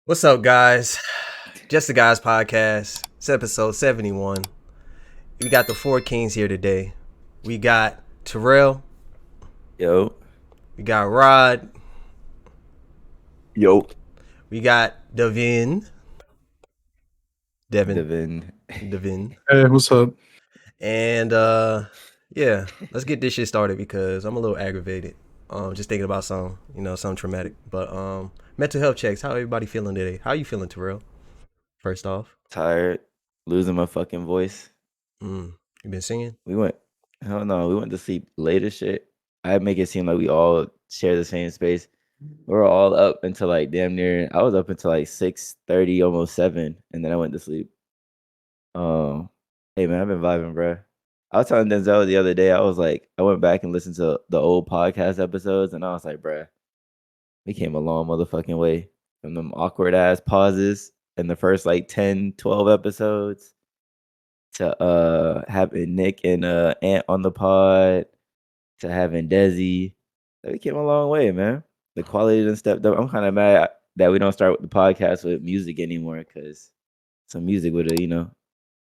What's up, guys? Just the Guys Podcast. It's episode 71. We got the four kings here today. We got Terrell. Yo. We got Rod. Yo. We got Devin. Devin. Hey, what's up? And yeah, let's get this shit started because I'm a little aggravated. Just thinking about something traumatic. But mental health checks. How everybody feeling today? How you feeling, Terrell? First off. Tired. Losing my fucking voice. You been singing? We went to sleep late as shit. I make it seem like we all share the same space. We were all up until like damn near. I was up until like 6:30, almost 7, and then I went to sleep. Hey man, I've been vibing, bro. I was telling Denzel the other day. I was like, I went back and listened to the old podcast episodes, and I was like, bro, we came a long motherfucking way from them awkward ass pauses in the first like 10, 12 episodes to having Nick and Ant on the pod to having Desi. We came a long way, man. The quality done stepped up. I'm kind of mad that we don't start with the podcast with music anymore because some music would have,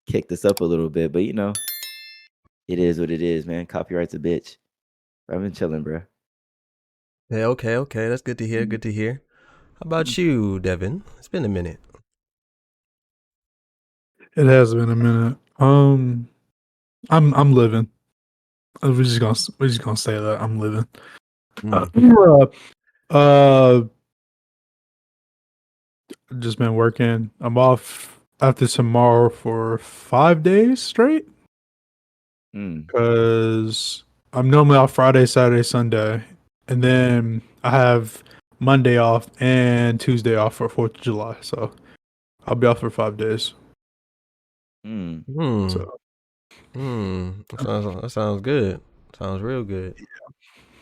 kicked us up a little bit. But it is what it is, man. Copyright's a bitch. I've been chilling, bro. Yeah, okay. That's good to hear. Good to hear. How about you, Devin? It's been a minute. It has been a minute. I'm living. We're just gonna say that I'm living. Just been working. I'm off after tomorrow for 5 days straight. Because I'm normally off Friday, Saturday, Sunday, and then I have Monday off and Tuesday off for 4th of July. So I'll be off for 5 days. So. That sounds good. Sounds real good. Yeah.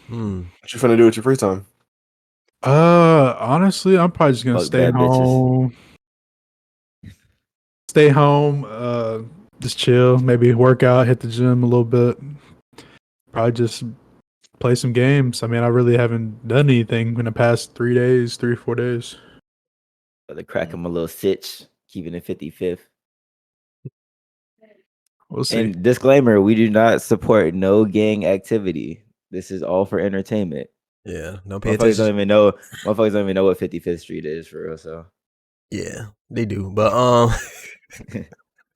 What you finna do with your free time? Honestly, I'm probably just gonna stay home. Stay home, just chill, maybe work out, hit the gym a little bit. Probably just play some games. I mean, I really haven't done anything in the past 3 or 4 days. They crack him a little sitch, keeping it 55th. We'll see. And disclaimer, we do not support no gang activity. This is all for entertainment. Yeah, no pay Motherfuckers don't even know what 55th Street is for real. So yeah, they do. But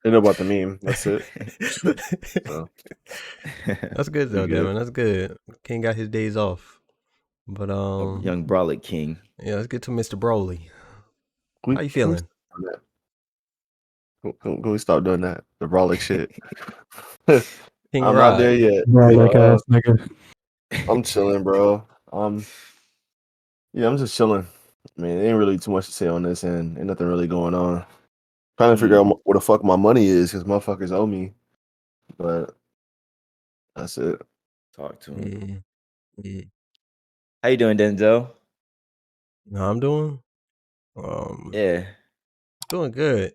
They know about the meme. That's it. So. That's good though, Devin. That's good. King got his days off. But young Brolic King. Yeah, let's get to Mr. Broly. How you feeling? Can we stop doing that? The Brolic shit. King I'm Rod. not there yet. Ass nigga. I'm chilling, bro. Yeah, I'm just chilling. I mean, there ain't really too much to say on this, and ain't nothing really going on. Trying to figure out where the fuck my money is because motherfuckers owe me. But that's it. Talk to him. How you doing, Denzel? No, I'm doing. Doing good.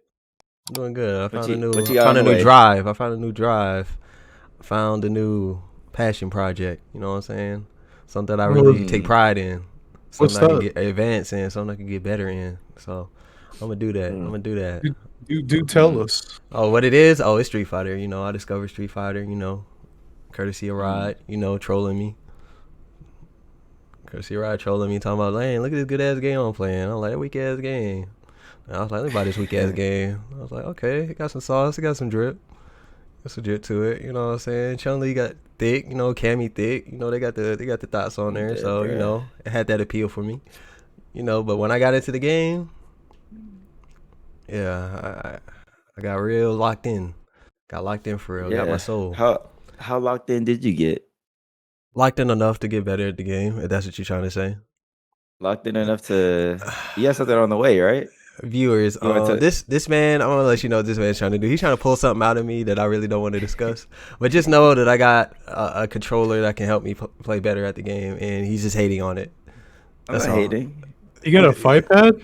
I found a new drive. I found a new passion project. You know what I'm saying? Something that I really take pride in. Something I can get advanced in. Something I can get better in. So I'm gonna do that. Do tell us. Oh, what it is? Oh, it's Street Fighter. I discovered Street Fighter. Courtesy of Rod. Trolling me. Talking about, hey, look at this good ass game I'm playing. I'm like, weak ass game. And I was like, let me buy this weak ass game. I was like, okay, it got some sauce, it got some drip. There's some drip to it, you know what I'm saying? Chun-Li got thick, Cammy thick, they got the thoughts on there, so it had that appeal for me. But when I got into the game, yeah, I got real locked in. Got locked in for real. Got my soul. How locked in did you get? Locked in enough to get better at the game, if that's what you're trying to say. Locked in enough to... You have something on the way, right? Viewers, this man, I'm gonna let you know what this man's trying to do. He's trying to pull something out of me that I really don't want to discuss. But just know that I got a controller that can help me play better at the game, and he's just hating on it. That's not hating. You got a fight pad?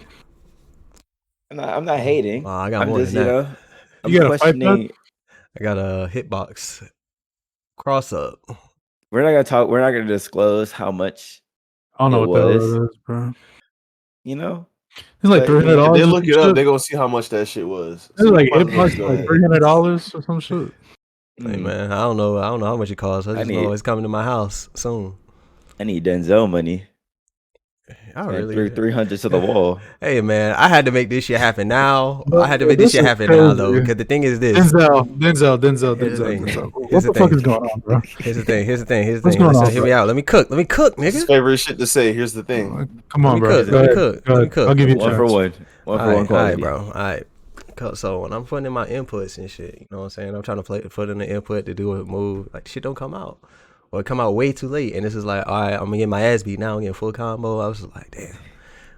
I'm not hating. I got more than that. You got a fight pad? I got a hitbox cross up. We're not gonna talk. We're not gonna disclose how much. I don't know what that is, bro. It's like But, you $300. know, If they or look some it up, shit. they're gonna see how much that shit was. It's like might as well hitbox just go like ahead. $300 or some shit. Hey man, I don't know how much it costs. I I just know need- it's coming to my house soon. I need Denzel money. I And really 300 to the wall. Hey man, I had to make this shit happen now. I had to Bro, make this shit is happen now though. crazy. Because the thing is this. Denzel. Here's the thing. What Here's the the fuck thing. is going on, bro? Here's the thing. What's going Listen, on, hear bro? me out. Let me cook, His nigga. favorite shit to say. Here's the thing. Come Let on, me bro. cook. Go Let me ahead. cook. Go Let me ahead. cook. I'll give you a One for chance. one. One for one All right, quality. bro. All right. So when I'm putting in my inputs and shit, you know what I'm saying? I'm trying to put in the input to do a move. Like shit don't come out, or it come out way too late. And this is like, all right, I'm gonna get my ass beat now. I'm getting full combo. I was just like, damn.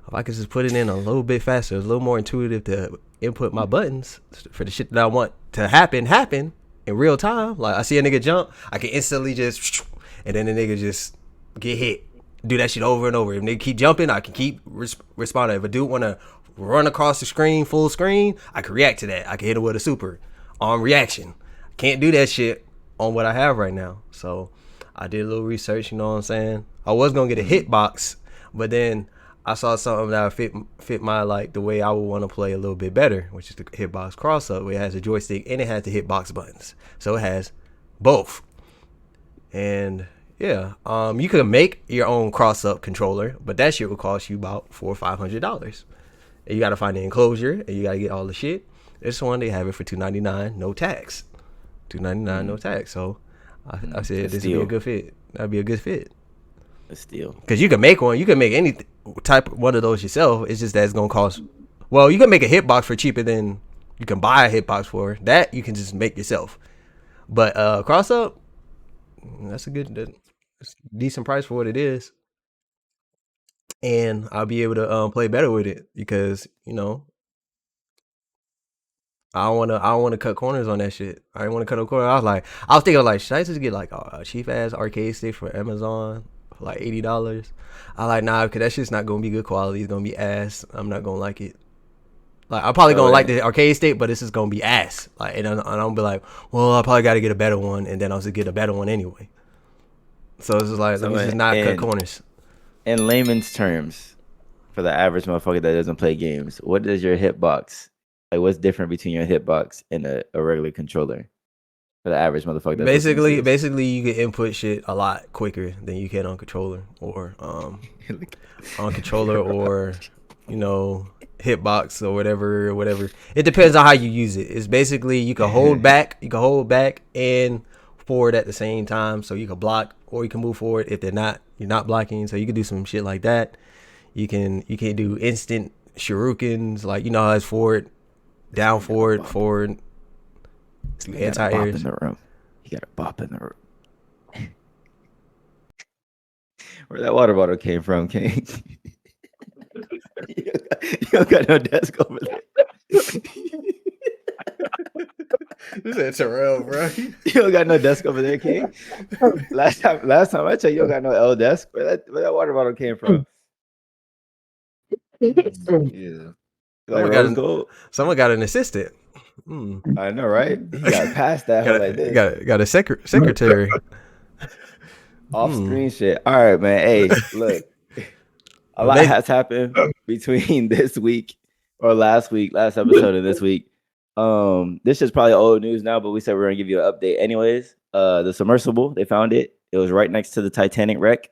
If I could just put it in a little bit faster, it's a little more intuitive to input my buttons for the shit that I want to happen in real time. Like I see a nigga jump, I can instantly just, and then the nigga just get hit. Do that shit over and over. If nigga keep jumping, I can keep responding. If a dude wanna run across the screen, full screen, I can react to that. I can hit him with a super on reaction. Can't do that shit on what I have right now. So I did a little research, you know what I'm saying? I was gonna get a hitbox, but then I saw something that fit my like the way I would want to play a little bit better, which is the hitbox cross up, where it has a joystick and it has the hitbox buttons. So it has both. And yeah, you could make your own cross up controller, but that shit would cost you about $400 or $500. And you gotta find the enclosure and you gotta get all the shit. This one they have it for $299, no tax. $299, no tax. So I said this would be a good fit. That'd be a good fit. A steal. Because you can make one. You can make any type one of those yourself. It's just that it's gonna cost. Well, you can make a hitbox for cheaper than you can buy a hitbox for. That you can just make yourself. But cross up, that's that's a decent price for what it is. And I'll be able to play better with it because you know I don't wanna cut corners on that shit. I didn't want to cut no corner. I was thinking like, should I just get like a cheap ass arcade stick for Amazon for like $80? I like nah, because that shit's not gonna be good quality. It's gonna be ass. I'm not gonna like it. Like I'm probably gonna like the arcade stick, but this is gonna be ass. Like and I'm gonna be like, well, I probably got to get a better one, and then I'll just get a better one anyway. So it's just like let me just not cut corners. In layman's terms, for the average motherfucker that doesn't play games, what is your hitbox? Like, what's different between your hitbox and a regular controller? For the average motherfucker. Basically, you can input shit a lot quicker than you can on controller or you know hitbox or whatever. It depends on how you use it. It's basically you can hold back and forward at the same time, so you can block or you can move forward if you're not blocking. So you can do some shit like that. You can do instant shurikens, like you know how it's forward, down, forward. Anti-airs. You got a bop in the room. Where that water bottle came from, King? You don't got no desk over there. This is Terrell, bro. You don't got no desk over there, King. Last time I checked, you don't got no L desk. Where that water bottle came from? Yeah. Like rose gold. Someone got an assistant. I know, right? He got past that. Got a secretary. Off screen shit. All right, man. Hey, look. A lot has happened between this week or last episode of this week. This is probably old news now, but we said we're gonna give you an update anyways. The Submersible, they found it. It was right next to the Titanic wreck.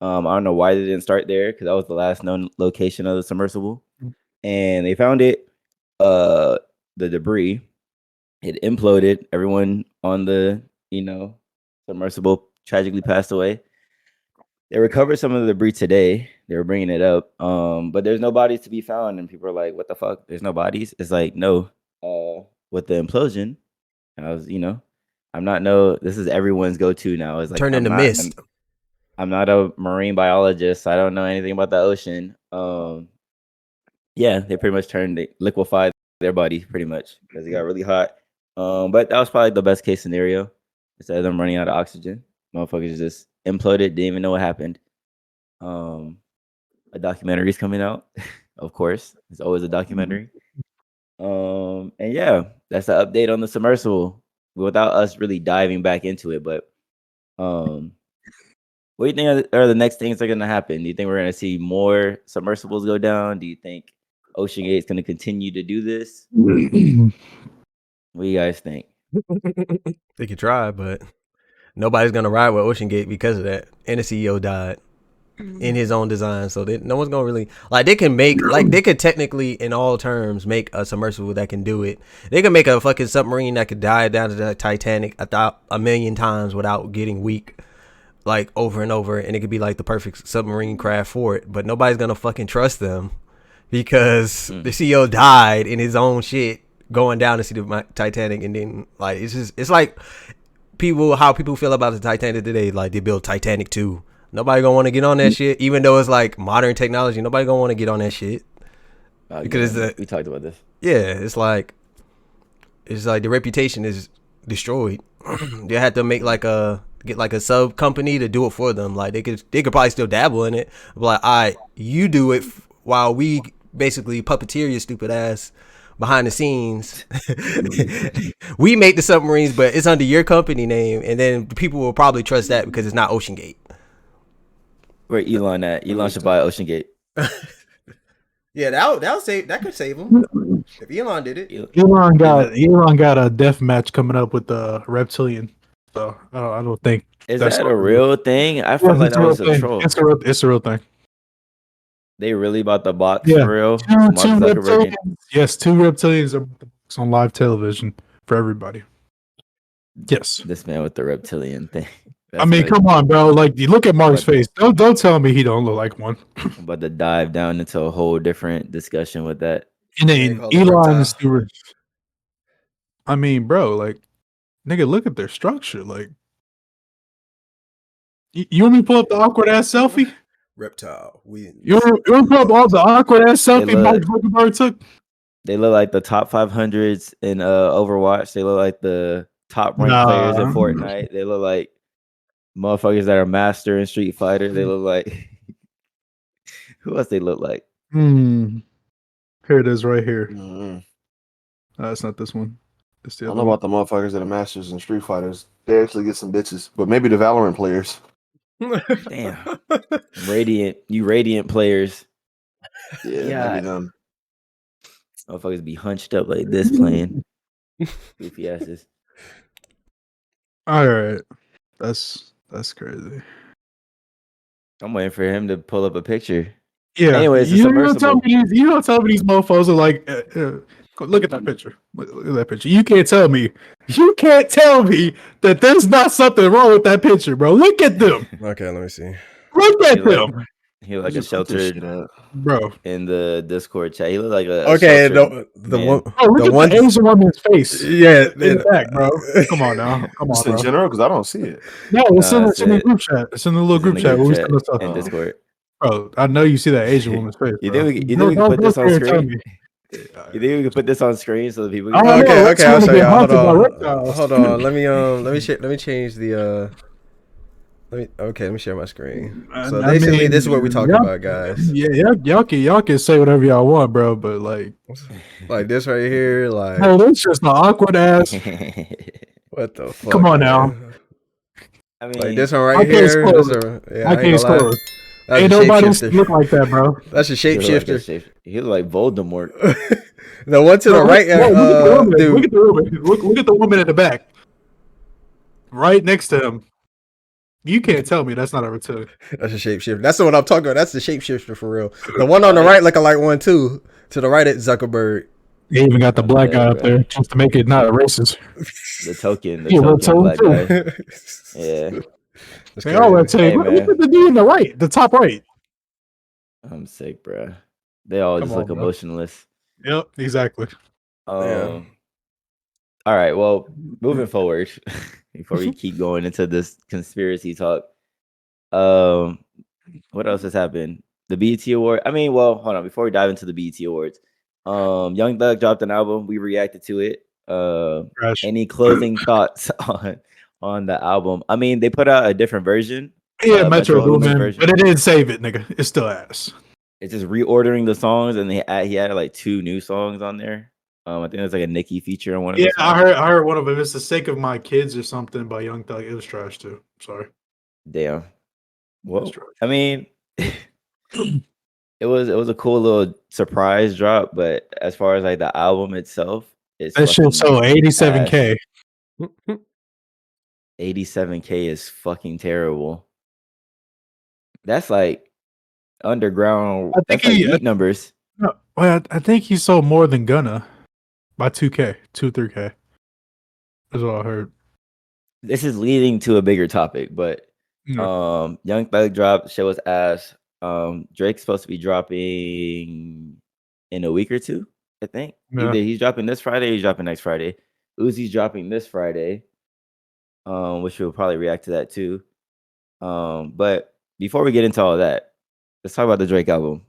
I don't know why they didn't start there because that was the last known location of the Submersible. And they found it. The debris, it imploded. Everyone on the Submersible tragically passed away. They recovered some of the debris today. They were bringing it up, but there's no bodies to be found, and people are like, "What the fuck? There's no bodies?" It's like, no. With the implosion, this is everyone's go-to now. It's like turn into mist. I'm not a marine biologist. I don't know anything about the ocean. Yeah, they pretty much liquefied their body pretty much because it got really hot. But that was probably the best case scenario. Instead of them running out of oxygen, motherfuckers just imploded, didn't even know what happened. A documentary is coming out, of course. It's always a documentary. And yeah, that's the update on the Submersible without us really diving back into it. But what do you think are the next things that are going to happen? Do you think we're going to see more submersibles go down? Do you think Ocean Gate's gonna continue to do this? Mm. What do you guys think? They could try, but nobody's gonna ride with Ocean Gate because of that. And the CEO died in his own design, so no one's gonna really like. They can make they could technically, in all terms, make a submersible that can do it. They can make a fucking submarine that could dive down to the Titanic a million times without getting weak, like over and over, and it could be like the perfect submarine craft for it. But nobody's gonna fucking trust them because the CEO died in his own shit going down to see the Titanic, and then like it's like how people feel about the Titanic today. Like they built Titanic 2. Nobody gonna want to get on that shit, even though it's like modern technology. Nobody gonna want to get on that shit because we talked about this. Yeah, it's like the reputation is destroyed. They had to get like a sub company to do it for them. Like they could probably still dabble in it. But like, all right, you do it while we basically puppeteer your stupid ass behind the scenes. We make the submarines, but it's under your company name, and then people will probably trust that because it's not Ocean Gate. Where Elon at? Elon should buy Ocean Gate. Yeah, that could save him if Elon did it. Elon got a death match coming up with the reptilian. So I don't think is that a real thing. I felt like that was a troll. It's a real thing. They really about the box for real? Two reptilians are on live television for everybody. Yes. This man with the reptilian thing. I mean, come on, bro. Like, you look at Mark's face. Don't tell me he don't look like one. I'm about to dive down into a whole different discussion with that. And then Elon is stupid. I mean, bro, like, nigga, look at their structure. Like, you want me to pull up the awkward ass selfie? Reptile wins. You want to pull up all the awkward ass selfie Mark Zuckerberg took? They look like the top 500s in Overwatch. They look like the top ranked players in Fortnite. They look like motherfuckers that are master in Street Fighter. They look like who else they look like? Here it is right here. It's not this one. It's the I other don't know about the motherfuckers that are masters in Street Fighters. They actually get some bitches, but maybe the Valorant players. Damn. Radiant players. Yeah, maybe them. Motherfuckers be hunched up like this playing. Goofy asses. All right. That's crazy. I'm waiting for him to pull up a picture. Yeah. Anyways, you don't tell me these motherfuckers are like, look at that picture. Look at that picture. You can't tell me that there's not something wrong with that picture, bro. Look at them. Okay, let me see. Look at them. He look like a sheltered bro in the Discord chat. He look like a okay. The one, look at the Asian woman's face. Yeah, in the back, bro. Come on now. Come on, bro. In general, because I don't see it. No, it's in the group chat. It's in the little group chat. In Discord. Bro, I know you see that Asian woman's face. You think we can put this on screen? You think we can put this on screen so that people can okay, I'll show you. Hold on. Let me change the let me share my screen. So basically this is what we talking about, guys. Yeah, y'all can say whatever y'all want, bro, but like this right here, like no, that's just an awkward ass. What the fuck? Come on now. I mean, like this one right here. I can't scroll. Ain't nobody look like that, bro. That's a shapeshifter. He look like Voldemort. The one to the right, look at the woman in the back, right next to him. You can't tell me that's not a reptilian. That's a shapeshifter. That's the one I'm talking about. That's the shapeshifter for real. The one on the right look like one too. To the right at Zuckerberg. They even got the black guy up there just to make it not a racist. The token black guy. Yeah. They all reptilian. Look at the dude in the right, the top right. I'm sick, bro. They all just look emotionless. Yep, exactly. All right, well, moving forward, before we keep going into this conspiracy talk, what else has happened? The BET Award. I mean, well, hold on. Before we dive into the BET Awards, Young Thug dropped an album. We reacted to it. Any closing thoughts on the album? I mean, they put out a different version. Yeah, Metro Boomin, but it didn't save it, nigga. It's still ass. It's just reordering the songs, and he added like 2 new songs on there. I think there's like a Nicki feature on one of them. Yeah, I heard one of them. It's The Sake of My Kids or something by Young Thug. It was trash too. Sorry. Damn. Well, I mean, it it was a cool little surprise drop, but as far as like the album itself, it's That shit fucking sold 87K. 87K is fucking terrible. That's like underground. I think That's like he. beat numbers. No, well, I think he sold more than Gunna by 2K, 3K. That's what I heard. This is leading to a bigger topic, but Yeah. Young Thug dropped. Shit was ass. Drake's supposed to be dropping in a week or two, I think. Yeah. Either he's dropping this Friday or he's dropping next Friday. Uzi's dropping this Friday, which we'll probably react to that too. But before we get into all that, let's talk about the Drake album.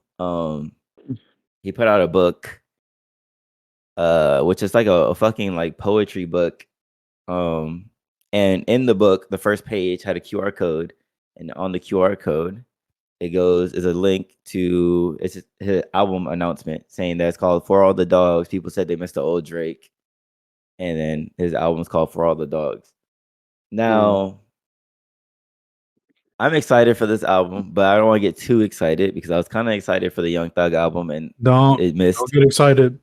He put out a book, which is like a fucking like poetry book. And in the book, the first page had a QR code, and on the QR code, is a link to his album announcement saying that it's called For All the Dogs. People said they missed the old Drake, and then his album's called For All the Dogs. Now, I'm excited for this album, but I don't want to get too excited because I was kind of excited for the Young Thug album, and it missed. Don't get excited.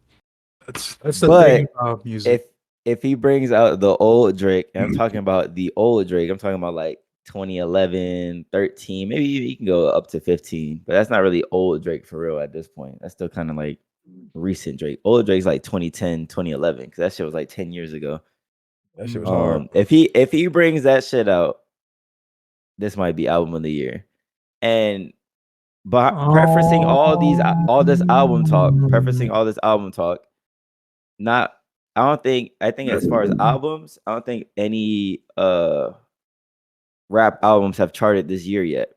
That's the But thing about music. if he brings out the old Drake, and I'm talking about the old Drake, I'm talking about like 2011, 13, maybe he can go up to 15, but that's not really old Drake for real at this point. That's still kind of like recent Drake. Old Drake's like 2010, 2011, because that shit was like 10 years ago. That shit was hard. If he brings that shit out, this might be album of the year. And but prefacing all this album talk, not I think as far as albums, I don't think any rap albums have charted this year yet.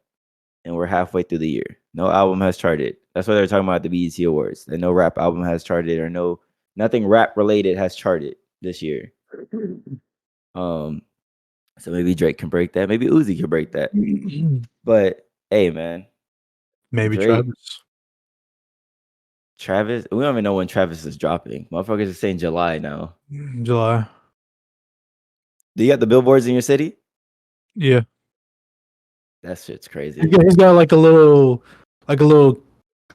And we're halfway through the year. No album has charted. That's why they're talking about the BET Awards. That no rap album has charted, or nothing rap related has charted this year. So maybe Drake can break that. Maybe Uzi can break that. But hey, man, Maybe Drake, Travis. We don't even know when Travis is dropping. Motherfuckers are saying July now. July. Do you got the billboards in your city? Yeah. That shit's crazy. He's got like a little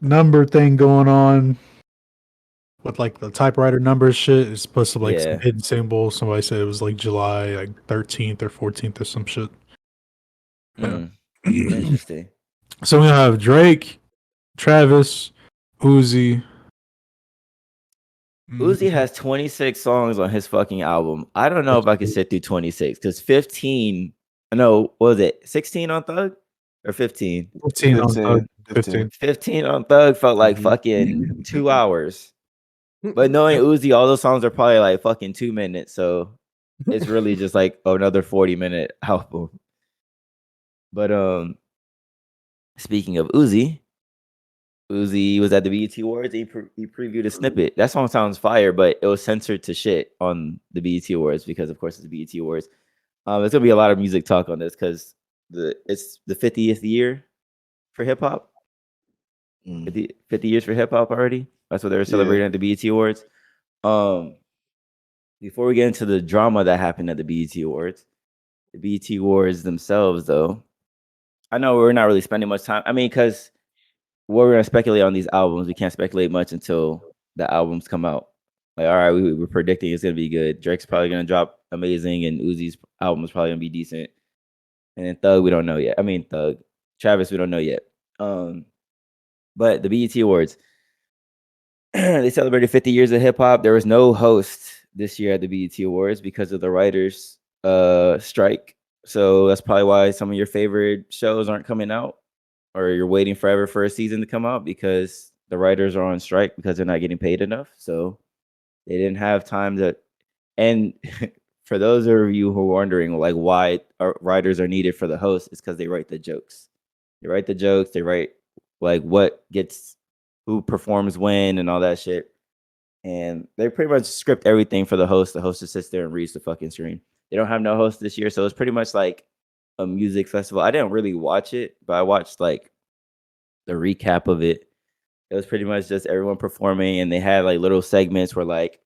number thing going on with like the typewriter number shit. It's supposed to be like some hidden symbol. Somebody said it was like July like 13th or 14th or some shit. Yeah. Interesting. So we have Drake, Travis, Uzi. Uzi has 26 songs on his fucking album. I don't know if I could sit through 26 because 15. No, what was it? 16 on Thug or 15? 15 on Thug. 15 on Thug felt like fucking 2 hours. But knowing Uzi, all those songs are probably like fucking 2 minutes. So it's really just like another 40-minute album. But speaking of Uzi was at the BET Awards. He previewed a snippet. That song sounds fire, but it was censored to shit on the BET Awards because, of course, it's the BET Awards. There's gonna be a lot of music talk on this because it's the 50th year for hip hop. 50 years for hip hop already. That's what they were celebrating at the BET Awards. Before we get into the drama that happened at the BET Awards themselves, though, I know we're not really spending much time. I mean, because we're gonna speculate on these albums. We can't speculate much until the albums come out. Like, all right, we're predicting it's gonna be good. Drake's probably gonna drop amazing, and Uzi's album is probably gonna be decent. And then Thug, we don't know yet. I mean, Travis, we don't know yet. But the BET Awards, they celebrated 50 years of hip hop. There was no host this year at the BET Awards because of the writers' strike. So that's probably why some of your favorite shows aren't coming out, or you're waiting forever for a season to come out because the writers are on strike because they're not getting paid enough. So they didn't have time to. And for those of you who are wondering, like, why writers are needed for the host, it's because they write the jokes. They write the jokes. They write like who performs when and all that shit. And they pretty much script everything for the host. The host just sits there and reads the fucking screen. They don't have no host this year, so it's pretty much like a music festival. I didn't really watch it, but I watched like the recap of it. It was pretty much just everyone performing, and they had like little segments where like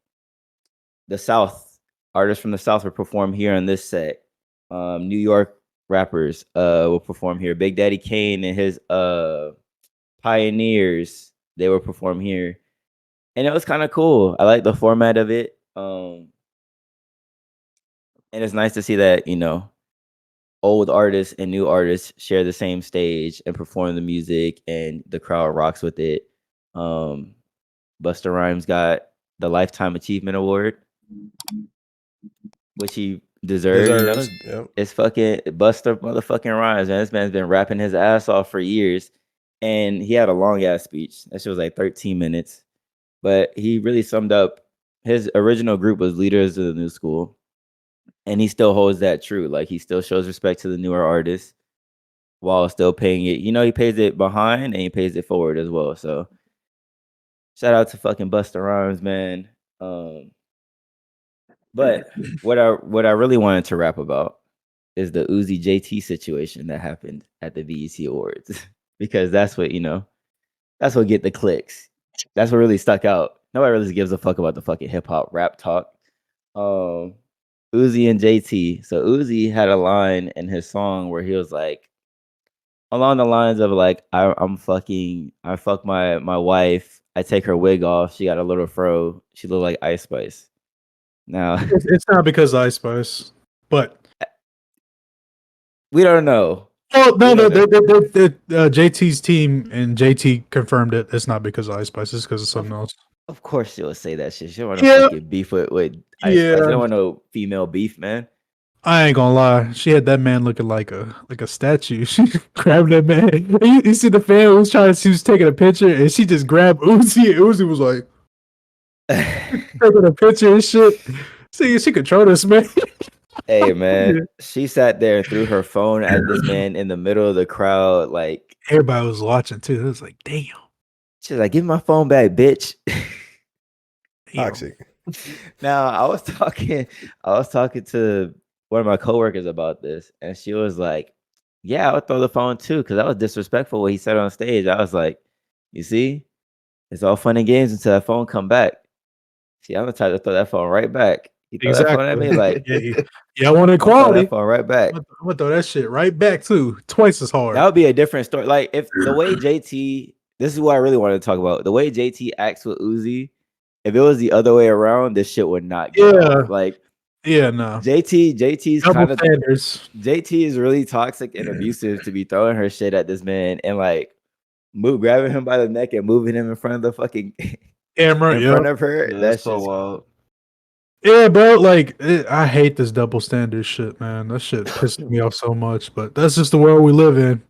the South artists from the South will perform here on this set. New York rappers will perform here. Big Daddy Kane and his pioneers, they would perform here. And it was kind of cool. I like the format of it. And it's nice to see that, old artists and new artists share the same stage and perform the music, and the crowd rocks with it. Busta Rhymes got the Lifetime Achievement Award, which he deserves. Yep. It's fucking Busta motherfucking Rhymes, man. This man's been rapping his ass off for years, and he had a long ass speech. That shit was like 13 minutes, but he really summed up. His original group was Leaders of the New School, and he still holds that true. Like, he still shows respect to the newer artists while still paying it. He pays it behind and he pays it forward as well. So shout out to fucking Busta Rhymes, man. But what I really wanted to rap about is the Uzi JT situation that happened at the BET Awards, because that's what that's what get the clicks. That's what really stuck out. Nobody really gives a fuck about the fucking hip hop rap talk. Uzi and JT. So Uzi had a line in his song where he was like, along the lines of like, I fuck my wife. I take her wig off. She got a little fro. She look like Ice Spice. Now It's not because of Ice Spice, but we don't know. oh no, JT's team and JT confirmed it. It's not because of Ice Spice. It's because of something else. Of course she'll say that shit. She don't want to fucking beef with Ice Spice. She don't want no female beef, man. I ain't gonna lie. She had that man looking like a statue. She grabbed that man. And you see the fan who was she was taking a picture, and she just grabbed Uzi, and Uzi was like taking a picture and shit. See, she controlled this man. Hey man, she sat there and threw her phone at this man in the middle of the crowd. Like, everybody was watching too. It was like, damn. She's like, "Give me my phone back, bitch." Toxic. Now, I was talking to one of my coworkers about this, and she was like, "Yeah, I would throw the phone too, because that was disrespectful what he said on stage." I was like, "You see, it's all fun and games until that phone come back." See, I'm the type to throw that phone right back. You throw that phone at me, like, yeah, I want equality. That phone right back. I'm gonna throw that shit right back too, twice as hard. That would be a different story. Like, if the way JT, this is what I really wanted to talk about. The way JT acts with Uzi, if it was the other way around, this shit would not get off. Like, yeah, no. JT's kind of standards. JT is really toxic and abusive to be throwing her shit at this man and like grabbing him by the neck and moving him in front of the fucking camera in front of her. Yeah, that's so just wild. Yeah, bro. Like, I hate this double standard shit, man. That shit pisses me off so much. But that's just the world we live in.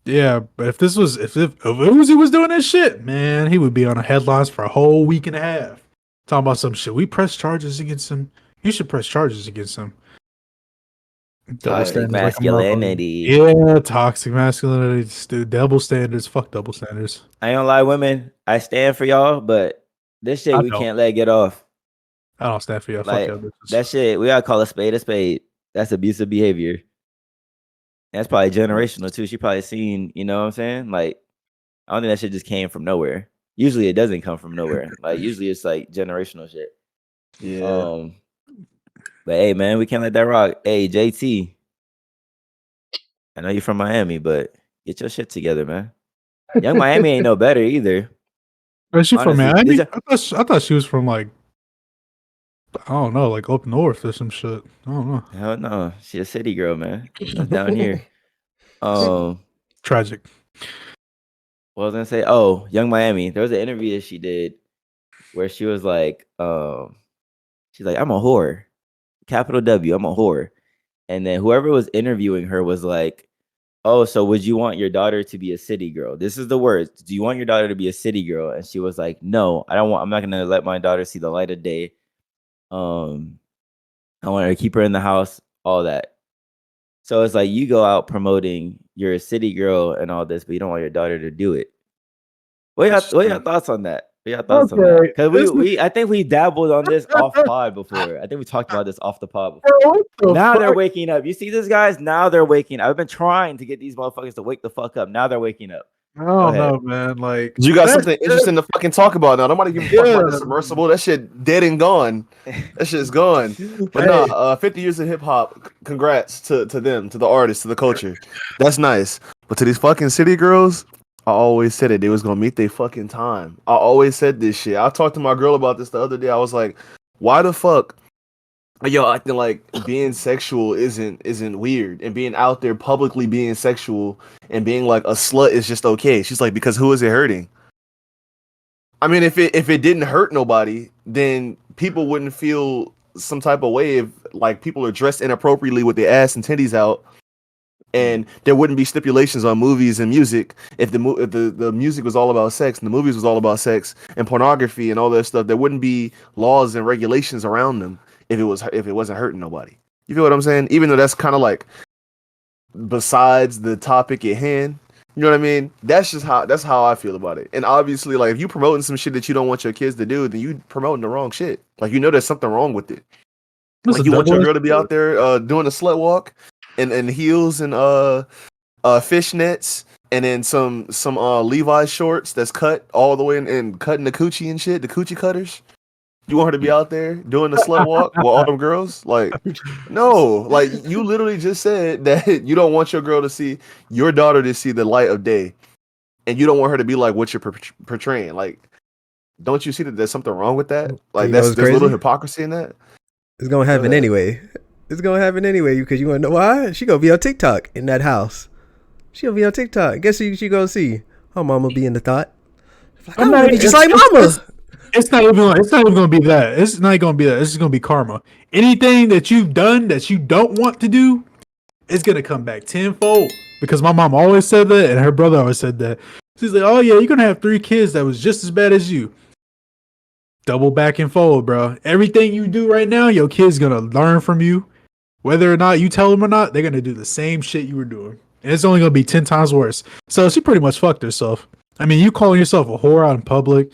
Yeah. But if Uzi was doing this shit, man, he would be on a headlines for a whole week and a half. Talking about some shit. We press charges against him. You should press charges against him. Toxic masculinity. Yeah, toxic masculinity. Dude, double standards. Fuck double standards. I ain't gonna lie, women. I stand for y'all, but this shit we can't let get off. I don't stand for y'all. Like, fuck y'all. That shit, we gotta call a spade a spade. That's abusive behavior. That's probably generational too. She probably seen, you know what I'm saying? Like, I don't think that shit just came from nowhere. Usually it doesn't come from nowhere. Like, usually it's like generational shit. Yeah. But hey, man, we can't let that rock. Hey, JT, I know you're from Miami, but get your shit together, man. Young Miami ain't no better either. Is she from Miami? I thought she was from like, I don't know, like up north or some shit. I don't know. Hell no, she a city girl, man. That's down here. Tragic. What was I gonna say? Oh, Young Miami. There was an interview that she did where she was like, she's like, "I'm a whore, capital W. I'm a whore," and then whoever was interviewing her was like, "Oh, so would you want your daughter to be a city girl?" This is the words. "Do you want your daughter to be a city girl?" And she was like, "No, I don't want. I'm not gonna let my daughter see the light of day. I want her to keep her in the house, all that." So it's like, you go out promoting you're a city girl and all this, but you don't want your daughter to do it. What are your thoughts on that? Because I think we dabbled on this off pod before. I think we talked about this off the pod before. Now they're waking up. You see this, guys? Now they're waking up. I've been trying to get these motherfuckers to wake the fuck up. Now they're waking up. I don't know, man. Like, you got something interesting to fucking talk about now. Nobody give a fuck about the Submersible. That shit dead and gone. That shit's gone. But 50 years of hip hop. Congrats to them, to the artists, to the culture. That's nice. But to these fucking city girls, I always said it. They was gonna meet their fucking time. I always said this shit. I talked to my girl about this the other day. I was like, why the fuck are y'all acting like being sexual isn't weird and being out there publicly being sexual and being like a slut is just okay? She's like, because who is it hurting? I mean, if it didn't hurt nobody, then people wouldn't feel some type of way if like people are dressed inappropriately with their ass and titties out, and there wouldn't be stipulations on movies and music if the music was all about sex and the movies was all about sex and pornography and all that stuff. There wouldn't be laws and regulations around them if it wasn't hurting nobody. You feel what I'm saying? Even though that's kind of like besides the topic at hand. You know what I mean? That's how I feel about it. And obviously, like if you promoting some shit that you don't want your kids to do, then you promoting the wrong shit. Like there's something wrong with it. Like you want your girl to be out there doing a slut walk and heels and fishnets and then some Levi's shorts that's cut all the way and cutting the coochie and shit, the coochie cutters. You want her to be out there doing the slut walk with all them girls? Like, no. Like, you literally just said that you don't want your girl to see your daughter to see the light of day, and you don't want her to be like what you're portraying. Like, don't you see that there's something wrong with that? Like, there's a little hypocrisy in that. It's gonna happen anyway. It's gonna happen anyway because you wanna know why? She gonna be on TikTok in that house. She gonna be on TikTok. Guess who she gonna see? Her mama be in the thought. Like, I'm gonna be just like mama. It's not even gonna be that. It's not gonna be that. It's just gonna be karma. Anything that you've done that you don't want to do, it's gonna come back tenfold. Because my mom always said that, and her brother always said that. She's like, "Oh yeah, you're gonna have 3 kids that was just as bad as you." Double back and fold, bro. Everything you do right now, your kid's gonna learn from you. Whether or not you tell them or not, they're gonna do the same shit you were doing, and it's only gonna be 10 times worse. So she pretty much fucked herself. I mean, you calling yourself a whore out in public.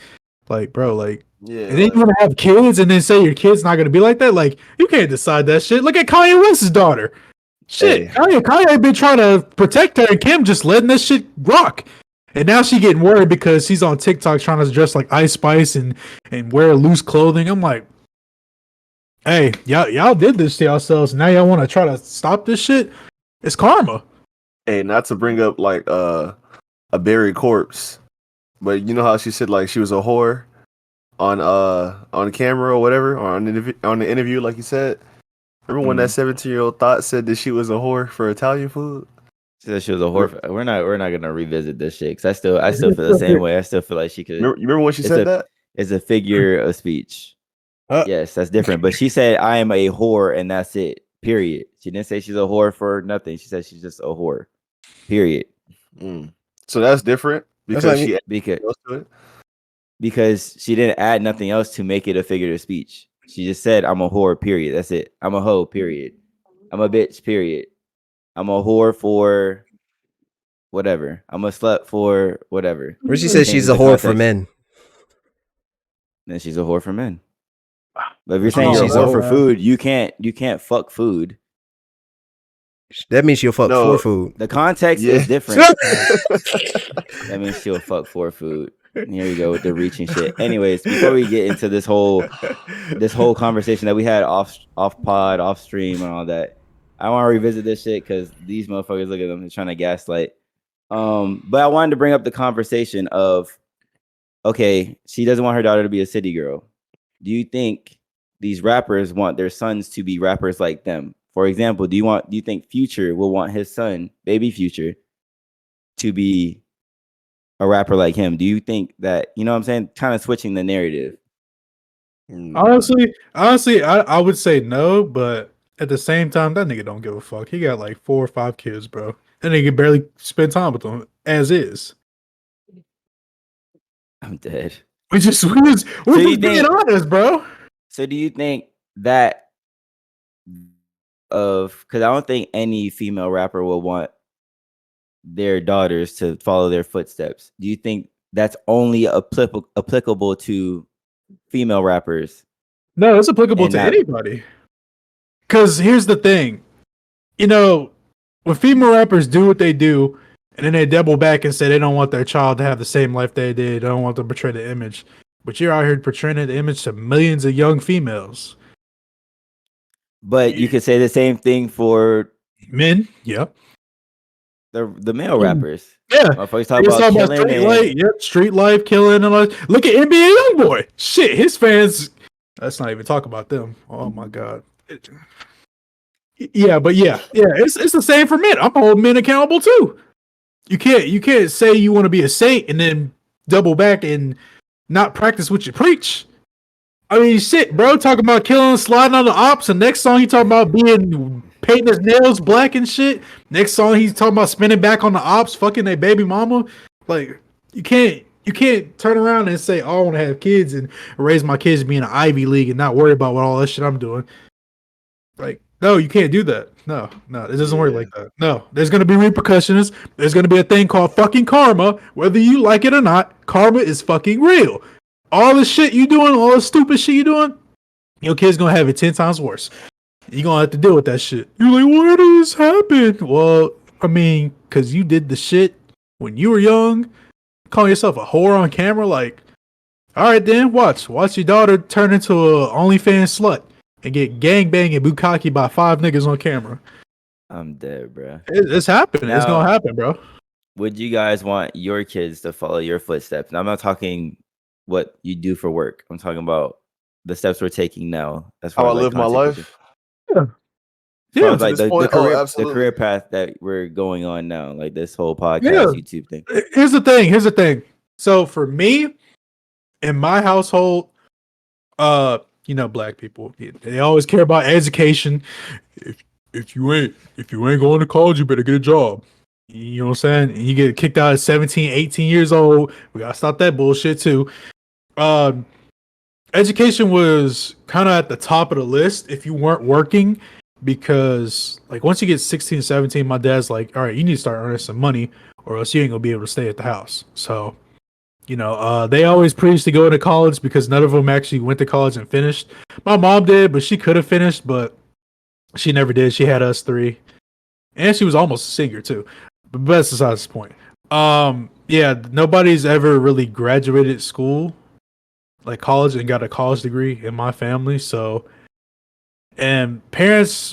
Like, bro, like, yeah. And then you want to have kids and then say your kid's not going to be like that? Like, you can't decide that shit. Look at Kanye West's daughter. Shit, hey. Kanye been trying to protect her and Kim just letting this shit rock. And now she getting worried because she's on TikTok trying to dress like Ice Spice and wear loose clothing. I'm like, hey, y'all did this to yourselves. Now y'all want to try to stop this shit? It's karma. Hey, not to bring up like a buried corpse, but you know how she said like she was a whore on camera or whatever, or on the interview, like you said. Remember when that 17-year-old thought said that she was a whore for Italian food? She said she was a whore. We're not gonna revisit this shit because I still feel the same way. I still feel like she could. You remember when she said that? It's a figure of speech. Yes, that's different. But she said I am a whore and that's it. Period. She didn't say she's a whore for nothing. She said she's just a whore. Period. So that's different because because she didn't add nothing else to make it a figure of speech. She just said, I'm a whore, period. That's it. I'm a hoe, period. I'm a bitch, period. I'm a whore for whatever. I'm a slut for whatever. Where she says she's a whore for men. Then she's a whore for men. But if you're saying she's a whore for food, you can't fuck food. That means she'll fuck for food. The context is different. That means she'll fuck for food. Here we go with the reaching shit. Anyways, before we get into this whole conversation that we had off pod, off stream, and all that, I want to revisit this shit because these motherfuckers, look at them, they're trying to gaslight. But I wanted to bring up the conversation of, okay, she doesn't want her daughter to be a city girl. Do you think these rappers want their sons to be rappers like them? For example, do you think Future will want his son, baby Future, to be a rapper like him? Do you think that, you know what I'm saying, kind of switching the narrative? Honestly, I would say no, but at the same time, that nigga don't give a fuck. He got like 4 or 5 kids, bro. That nigga barely spend time with them as is. I'm dead. We're just being honest, bro. So do you think that because I don't think any female rapper will want their daughters to follow their footsteps. Do you think that's only applicable to female rappers? No, it's applicable to anybody. Because here's the thing. You know, when female rappers do what they do, and then they double back and say they don't want their child to have the same life they did, they don't want to portray the image. But you're out here portraying the image to millions of young females. But you could say the same thing for men. Yep. the male rappers. Yeah. Motherfuckers He talk was about talking about killing street life, and yep, street life, killing, and all that. Look at NBA YoungBoy. Shit, his fans. Let's not even talk about them. Oh my god. Yeah, but yeah, it's the same for men. I'm holding men accountable too. You can't say you want to be a saint and then double back and not practice what you preach. I mean, shit, bro, talking about killing, sliding on the ops, and next song he talking about being painting his nails black and shit. Next song he's talking about spinning back on the ops, fucking their baby mama. Like, you can't turn around and say, "Oh, I want to have kids and raise my kids to be in an Ivy League and not worry about what all that shit I'm doing." Like, no, you can't do that. No, it doesn't work like that. No, there's gonna be repercussions. There's gonna be a thing called fucking karma, whether you like it or not. Karma is fucking real. All the shit you doing, all the stupid shit you doing, your kid's gonna have it 10 times worse. You're gonna have to deal with that shit. You're like, why did this happen? Well, I mean, because you did the shit when you were young, calling yourself a whore on camera. Like, all right, then watch your daughter turn into a OnlyFans slut and get gangbanged and bukkake by 5 niggas on camera. I'm dead, bro. It's happening. It's Now- gonna happen, bro. Would you guys want your kids to follow your footsteps? And I'm not talking what you do for work. I'm talking about the steps we're taking now. As far How I as, like, live my content creation. life. As far as, to like this point, the absolutely. career path that we're going on now, like this whole podcast, Yeah. YouTube thing. Here's the thing. So for me, in my household, black people, they always care about education. If you ain't going to college, you better get a job. You know what I'm saying? And you get kicked out at 17, 18 years old. We gotta stop that bullshit too. Education was kind of at the top of the list if you weren't working, because like once you get 16, 17, my dad's like, all right, you need to start earning some money or else you ain't gonna be able to stay at the house. So, they always preached to go to college because none of them actually went to college and finished. My mom did, but she could have finished, but she never did. She had us 3. And she was almost a singer too. But that's besides the point. Nobody's ever really graduated school, like college, and got a college degree in my family. So, and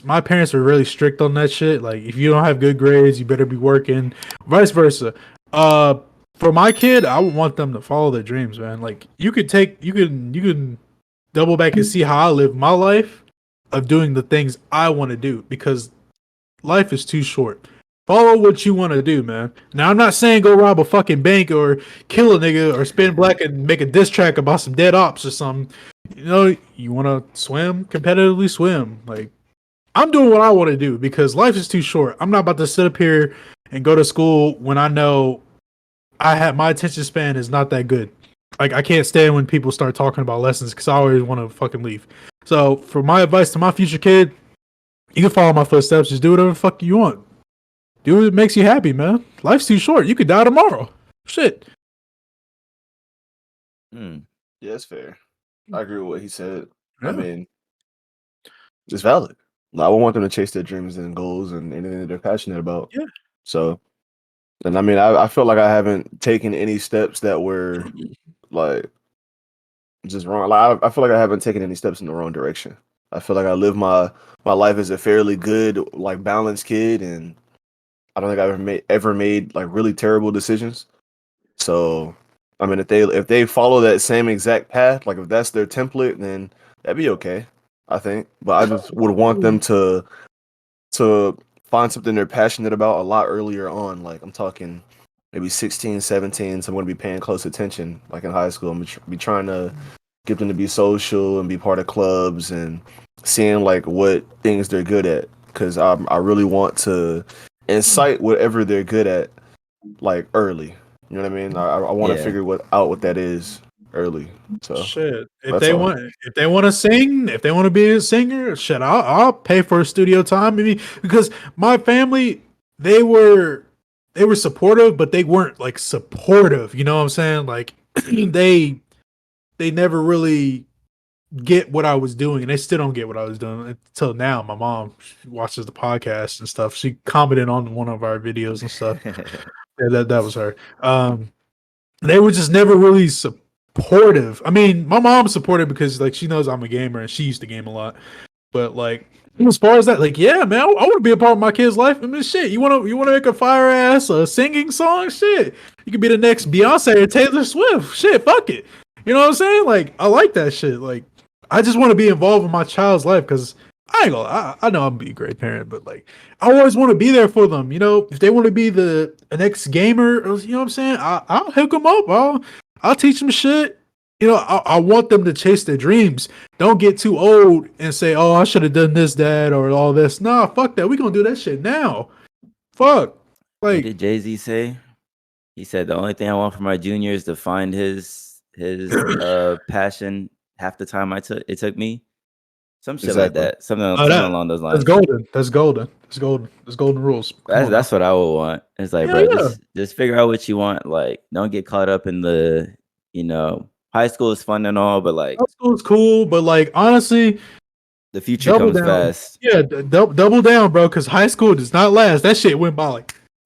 my parents are really strict on that shit. Like, if you don't have good grades, you better be working. Vice versa. For my kid, I would want them to follow their dreams, man. Like, you can double back and see how I live my life of doing the things I want to do, because life is too short. Follow what you want to do, man. Now, I'm not saying go rob a fucking bank or kill a nigga or spin black and make a diss track about some dead ops or something. You want to swim, competitively swim. Like, I'm doing what I want to do because life is too short. I'm not about to sit up here and go to school when I know my attention span is not that good. Like, I can't stand when people start talking about lessons because I always want to fucking leave. So, for my advice to my future kid, you can follow my footsteps. Just do whatever the fuck you want. Do what makes you happy, man. Life's too short. You could die tomorrow. Shit. Hmm. Yeah, it's fair. I agree with what he said. Yeah. I mean, it's valid. I would want them to chase their dreams and goals and anything that they're passionate about. Yeah. So, and I mean, I feel like I haven't taken any steps that were like just wrong. Like, I feel like I haven't taken any steps in the wrong direction. I feel like I live my life as a fairly good, like, balanced kid, and I don't think I've ever made like really terrible decisions. So, I mean, if they follow that same exact path, like if that's their template, then that'd be okay, I think. But I just would want them to find something they're passionate about a lot earlier on. Like, I'm talking maybe 16, 17, so I'm going to be paying close attention. Like in high school, I'm going to be trying to get them to be social and be part of clubs and seeing like what things they're good at. Because I really want to incite whatever they're good at, like, early. You know what I mean? I want to figure out what that is early. So shit. If that's they all. want to sing, if they want to be a singer, shit, I'll pay for studio time. Maybe because my family, they were supportive, but they weren't like supportive. You know what I'm saying? Like they never really get what I was doing, and they still don't get what I was doing until now. My mom watches the podcast and stuff. She commented on one of our videos and stuff. Yeah, that was her. They were just never really supportive. I mean, my mom's supportive because like she knows I'm a gamer and she used to game a lot. But like as far as that, like, yeah, man, I want to be a part of my kid's life. I mean, shit, you want to make a fire ass singing song? Shit, you could be the next Beyonce or Taylor Swift. Shit, fuck it. You know what I'm saying? Like, I like that shit. Like, I just want to be involved in my child's life because I ain't gonna. I know I'm be a great parent, but like, I always want to be there for them. You know, if they want to be the next gamer, or, you know what I'm saying? I'll hook them up. I'll teach them shit. You know, I want them to chase their dreams. Don't get too old and say, "Oh, I should have done this, dad," or all this. Nah, fuck that. We gonna do that shit now. Fuck. What Like, did Jay-Z say? He said the only thing I want for my junior is to find his passion half the time it took me. Some shit like Exactly. that. Something along those lines. that's golden. That's golden. That's golden. That's golden rules. That's what I would want. It's like, Yeah, bro, yeah. just figure out what you want. Like, don't get caught up in the, high school is fun and all, but like High school is cool, but like honestly, the future double comes down. fast. Yeah, double down, bro. Because high school does not last. That shit went by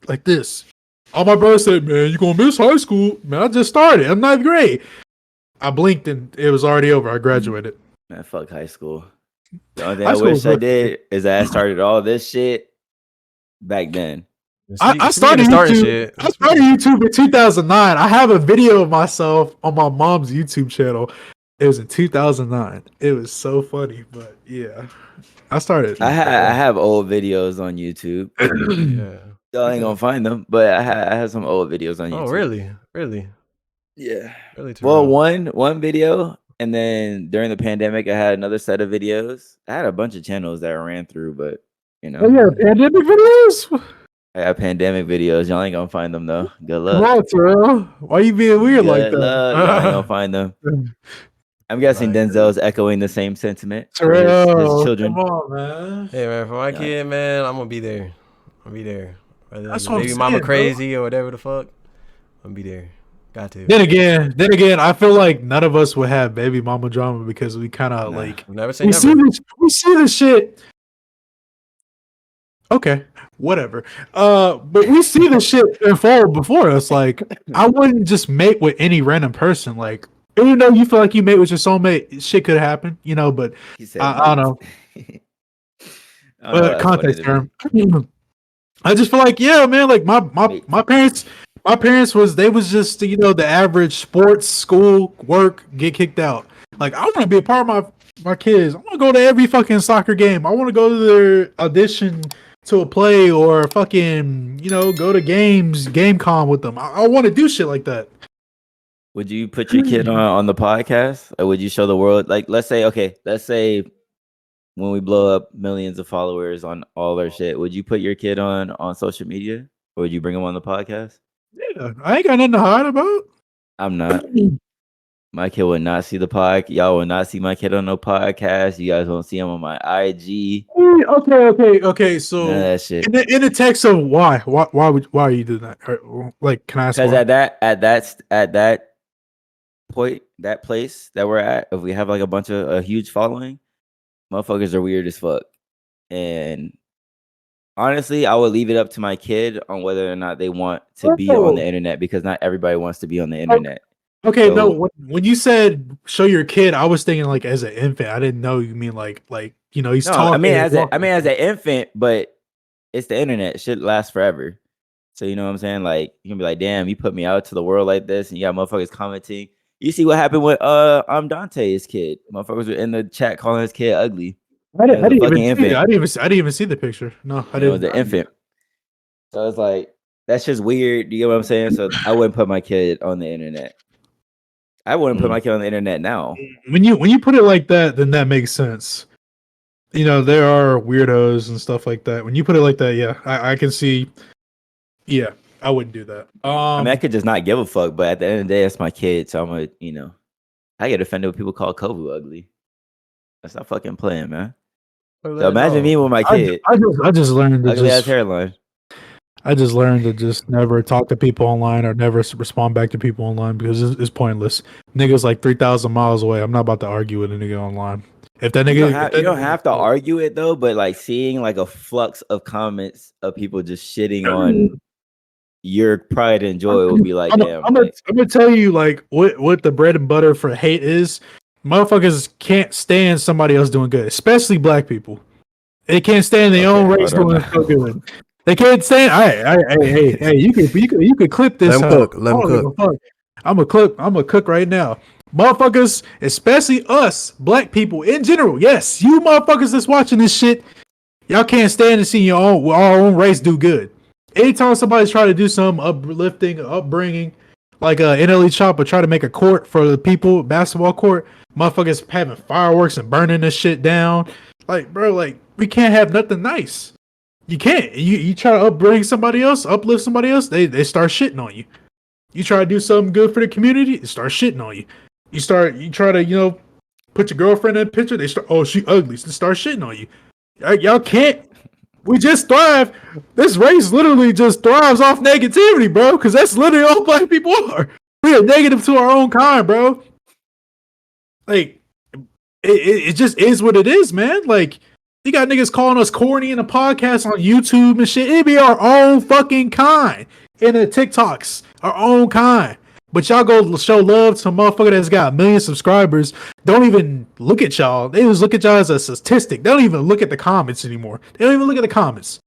like this. All my brothers said, "Man, you gonna miss high school?" Man, I just started. I'm ninth grade. I blinked and it was already over. I graduated. Man, fuck high school. The only thing High I school wish was I lit. did is that I started all this shit back then. I Speaking started of starting YouTube. shit. I started YouTube in 2009. I have a video of myself on my mom's YouTube channel. It was in 2009. It was so funny, but yeah, I started. I have old videos on YouTube. Yeah. Y'all ain't gonna find them, but I have some old videos on YouTube. Oh, really? Really? Yeah. Really? Well, Terrell? one video, and then during the pandemic, I had another set of videos. I had a bunch of channels that I ran through, but Oh yeah, pandemic videos. I got pandemic videos. Y'all ain't gonna find them though. Good Come luck. on, Terrell. Why you being weird like Good that? luck. Y'all ain't gonna find them. I'm guessing Like, Denzel's echoing the same sentiment for his Terrell, children. come on, man. hey man, for my Yeah. kid, man, I'm gonna be there. I'm gonna be there. Whether That's the what I'm baby mama saying, bro. crazy or whatever the fuck, I'm gonna be there. Got to. Then again, I feel like none of us would have baby mama drama because we kind of Nah. like I've never say we never. see this shit. Okay, whatever. But we see the shit unfold before us. Like, I wouldn't just mate with any random person. Like, even though you feel like you mate with your soulmate, shit could happen, you know. But He said, I don't know. I don't know, But that's funny context to me. term. I just feel like, yeah, man. Like my parents was just the average sports school work get kicked out. Like, I want to be a part of my kids. I want to go to every fucking soccer game. I want to go to their audition to a play or fucking go to GameCon with them. I want to do shit like that. Would you put your kid on the podcast, or would you show the world? Like, let's say when we blow up millions of followers on all our shit, would you put your kid on social media, or would you bring him on the podcast? Yeah, I ain't got nothing to hide about. I'm not. My kid would not see the podcast. Y'all will not see my kid on no podcast. You guys won't see him on my IG. Okay. So None of that shit. in the text of why are you doing that? Or, like, can I ask? Because Why? at that point, that place that we're at, if we have like a huge following, motherfuckers are weird as fuck. And honestly, I would leave it up to my kid on whether or not they want to be on the internet, because not everybody wants to be on the internet. Okay, So- no. When you said show your kid, I was thinking like as an infant. I didn't know you mean like he's No, talking. I mean as an infant, but it's the internet. Shit lasts forever. So you know what I'm saying? Like, you can be like, damn, you put me out to the world like this, and you got motherfuckers commenting. You see what happened with Dante's kid. Motherfuckers were in the chat calling his kid ugly. I didn't It was a fucking even see it. infant. I didn't even see the picture. No, I It didn't. was an infant. So it's like, that's just weird. You get what I'm saying? So I wouldn't put my kid on the internet. I wouldn't put my kid on the internet now. When you put it like that, then that makes sense. There are weirdos and stuff like that. When you put it like that, yeah, I can see. Yeah, I wouldn't do that. I mean, I could just not give a fuck, but at the end of the day, it's my kid. So I'm gonna, I get offended when people call Kovu ugly. That's not fucking playing, man. So imagine me with my kid. I just learned to Ugly ass hairline. I just learned to just never talk to people online or never respond back to people online because it's pointless. Nigga's like 3,000 miles away. I'm not about to argue with a nigga online. If that nigga, You don't have to argue it though, but like seeing like a flux of comments of people just shitting on your pride and joy will be like, damn. I'm gonna tell you like what the bread and butter for hate is. Motherfuckers can't stand somebody else doing good, especially black people. They can't stand their own race doing so good. They can't stand. Hey, you could clip this. Let him cook. Let him cook. I'm a cook right now. Motherfuckers, especially us, black people in general. Yes, you motherfuckers that's watching this shit, y'all can't stand to see our own race do good. Anytime somebody's trying to do some uplifting, upbringing, like NLE Chopper try to make a court for the people, basketball court, motherfuckers having fireworks and burning this shit down. Like, bro, like, we can't have nothing nice. You can't. You try to uplift somebody else, they start shitting on you. You try to do something good for the community, they start shitting on you. You try to, put your girlfriend in a picture, they start, oh, she ugly, so they start shitting on you. Y'all can't. We just thrive. This race literally just thrives off negativity, bro, because that's literally all black people are. We are negative to our own kind, bro. Like, it just is what it is, man. Like, you got niggas calling us corny in a podcast on YouTube and shit. It be our own fucking kind in the TikToks, our own kind. But y'all go show love to a motherfucker that's got 1 million subscribers. Don't even look at y'all. They just look at y'all as a statistic. They don't even look at the comments anymore. They don't even look at the comments.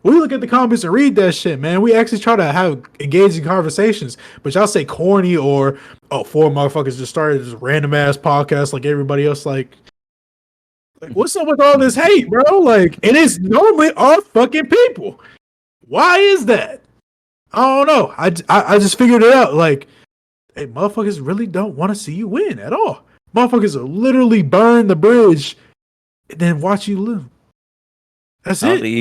We look at the comments and read that shit, man. We actually try to have engaging conversations. But y'all say corny or, oh, 4 motherfuckers just started this random ass podcast like everybody else. Like, what's up with all this hate, bro? Like, it is normally our fucking people. Why is that? I don't know. I just figured it out. Like, hey, motherfuckers really don't want to see you win at all. Motherfuckers will literally burn the bridge and then watch you live. That's I don't it. think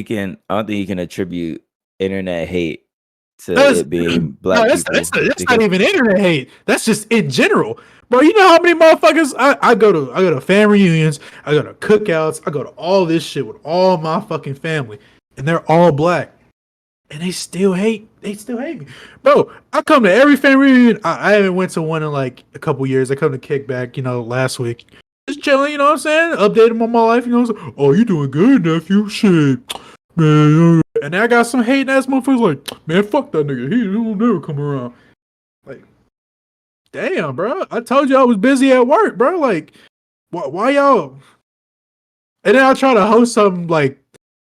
you can attribute internet hate to it being black people. That's not even internet hate. That's just in general. Bro, you know how many motherfuckers I go to family reunions, I go to cookouts, I go to all this shit with all my fucking family, and they're all black. And they still hate me. Bro, I come to every family reunion. I haven't went to one in like a couple years. I come to Kickback, last week. Just chilling, you know what I'm saying? Updating on my life, oh, you doing good, nephew. Shit. Man. And then I got some hating ass motherfuckers like, man, fuck that nigga. He'll never come around. Like, damn, bro. I told you I was busy at work, bro. Like, why y'all? And then I try to host something like,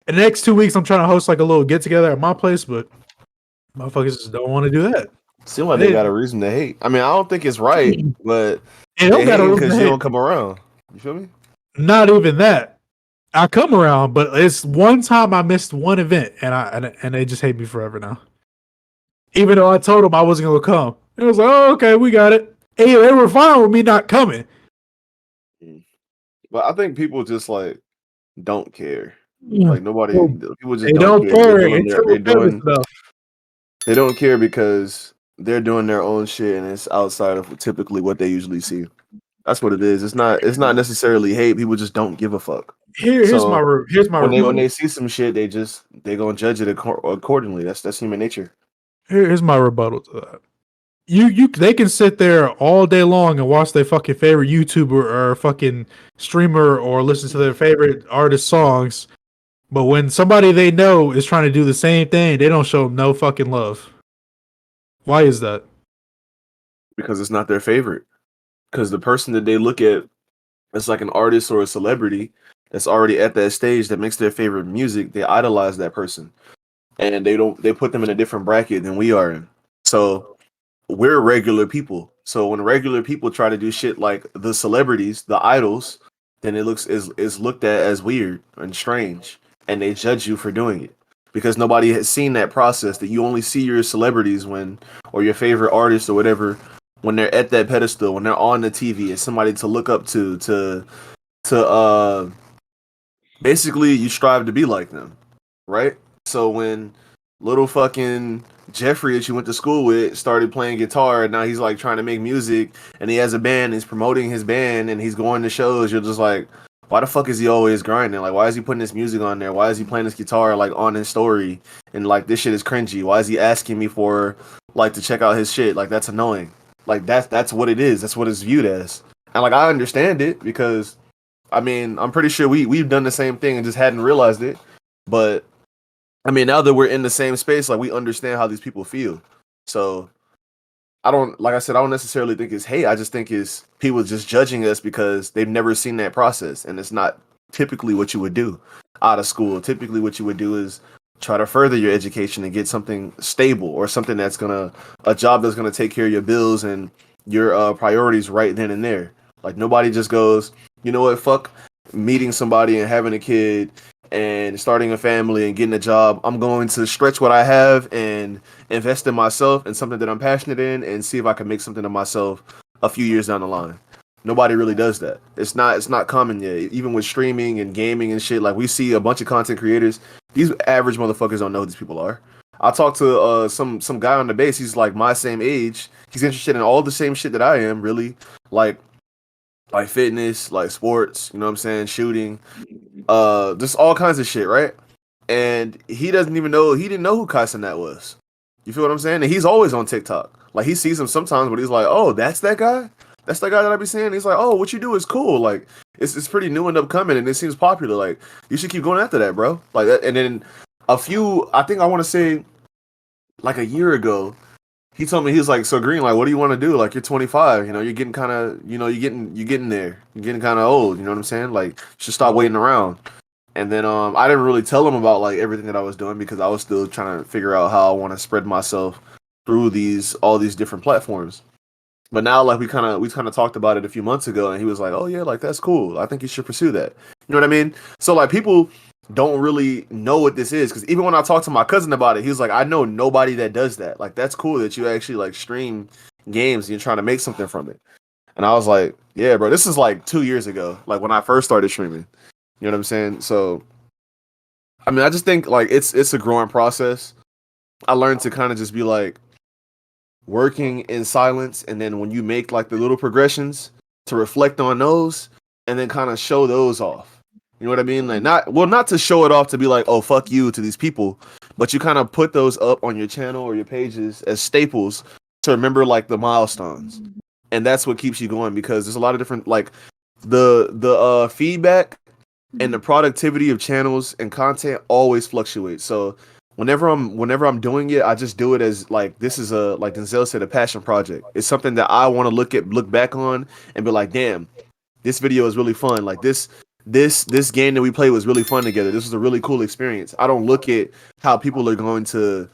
in the next 2 weeks, I'm trying to host like a little get together at my place, but motherfuckers just don't want to do that. Seems like they got a reason to hate. I mean, I don't think it's right, but they don't got a reason because you don't come around. You feel me? Not even that. I come around, but it's one time I missed one event, and they just hate me forever now. Even though I told them I wasn't gonna come, it was like, oh, okay, we got it. Hey, they were fine with me not coming. But I think people just like don't care. Like nobody, people just don't care. They don't care because they're doing their own shit and it's outside of typically what they usually see. That's what it is. It's not necessarily hate. People just don't give a fuck. Here's my when they see some shit, they gonna judge it accordingly. That's human nature. Here's my rebuttal to that. They can sit there all day long and watch their fucking favorite YouTuber or fucking streamer or listen to their favorite artist songs. But when somebody they know is trying to do the same thing, they don't show them no fucking love. Why is that? Because it's not their favorite. Because the person that they look at as like an artist or a celebrity that's already at that stage that makes their favorite music, they idolize that person. And they put them in a different bracket than we are in. So we're regular people. So when regular people try to do shit like the celebrities, the idols, then it is looked at as weird and strange. And they judge you for doing it because nobody has seen that process. That you only see your celebrities or your favorite artists or whatever when they're at that pedestal, when they're on the TV, as somebody to look up to basically you strive to be like them, right? So when little fucking Jeffrey that you went to school with started playing guitar and now he's like trying to make music and he has a band, he's promoting his band and he's going to shows, you're just like, why the fuck is he always grinding? Like, why is he putting this music on there? Why is he playing this guitar like on his story? And like, this shit is cringy. Why is he asking me for like to check out his shit? Like, that's annoying. Like, that's what it is. That's what it's viewed as. And like, I understand it because, I mean, I'm pretty sure we've done the same thing and just hadn't realized it. But I mean, now that we're in the same space, like we understand how these people feel. So I don't necessarily think it's hate. I just think it's people just judging us because they've never seen that process, and it's not typically what you would do. out of school. Typically, what you would do is try to further your education and get something stable or something that's a job that's gonna take care of your bills and your priorities right then and there. Like nobody just goes, you know what, fuck meeting somebody and having a kid and starting a family and getting a job. I'm going to stretch what I have and invest in myself and something that I'm passionate in and see if I can make something of myself a few years down the line. Nobody really does that. It's not common yet. Even with streaming and gaming and shit, like we see a bunch of content creators. These average motherfuckers don't know who these people are. I talked to some guy on the base. He's like my same age. He's interested in all the same shit that I am. Really, like like fitness, like sports. You know what I'm saying? Shooting, just all kinds of shit, right? And he doesn't even know. He didn't know who Kai Cenat was. You feel what I'm saying? And he's always on TikTok. Like he sees him sometimes, but he's like, "Oh, that's that guy. That's that guy that I be seeing." He's like, "Oh, what you do is cool. Like it's pretty new and upcoming, and it seems popular. Like you should keep going after that, bro." Like that. And then I think I want to say, like a year ago, he told me he was like, "So Green, like, what do you want to do? Like you're 25. You know, you're getting kind of, you're getting there. You're getting kind of old. You know what I'm saying? Like you should stop waiting around." And then I didn't really tell him about like everything that I was doing because I was still trying to figure out how I want to spread myself through all these different platforms. But now like we kind of talked about it a few months ago and he was like, "Oh yeah, like that's cool. I think you should pursue that." You know what I mean? So like people don't really know what this is because even when I talked to my cousin about it, he was like, "I know nobody that does that. Like that's cool that you actually like stream games and you're trying to make something from it." And I was like, "Yeah, bro, this is like 2 years ago, like when I first started streaming." You know what I'm saying? So I mean, I just think like it's a growing process. I learned to kind of just be like working in silence, and then when you make like the little progressions, to reflect on those, and then kind of show those off. You know what I mean? Like not to show it off to be like, "Oh fuck you" to these people, but you kind of put those up on your channel or your pages as staples to remember like the milestones, and that's what keeps you going because there's a lot of different like the feedback and the productivity of channels and content always fluctuates. So whenever I'm doing it, I just do it as like this is a like Denzel said, a passion project. It's something that I want to look back on and be like, damn, this video is really fun. Like this game that we played was really fun together. This was a really cool experience. I don't look at how people are going to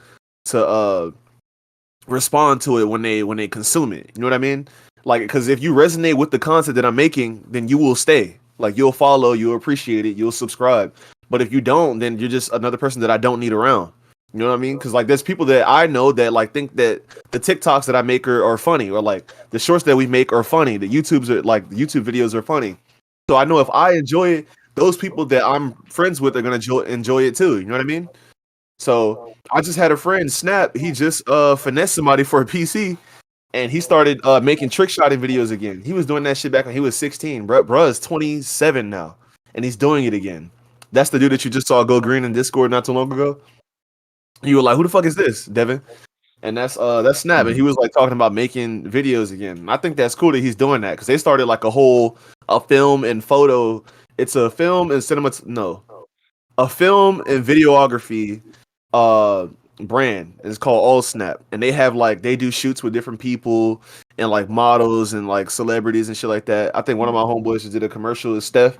respond to it when they consume it. You know what I mean? Like, because if you resonate with the content that I'm making, then you will stay. Like, you'll follow, you'll appreciate it, you'll subscribe. But if you don't, then you're just another person that I don't need around. You know what I mean? Because like, there's people that I know that like think that the TikToks that I make are funny, or like the shorts that we make are funny. The YouTube videos are funny. So I know if I enjoy it, those people that I'm friends with are gonna enjoy it too. You know what I mean? So I just had a friend, Snap. He just finessed somebody for a PC, and he started making trick shotting videos again. He was doing that shit back when he was 16. Bruh is 27 now, and he's doing it again. That's the dude that you just saw go green in Discord not too long ago. You were like, "Who the fuck is this, Devin?" And that's Snap, and he was like talking about making videos again. And I think that's cool that he's doing that because they started like a film and photo. It's a film and a film and videography uh brand. It's called All Snap, and they do shoots with different people and like models and like celebrities and shit like that. I think one of my homeboys just did a commercial with Steph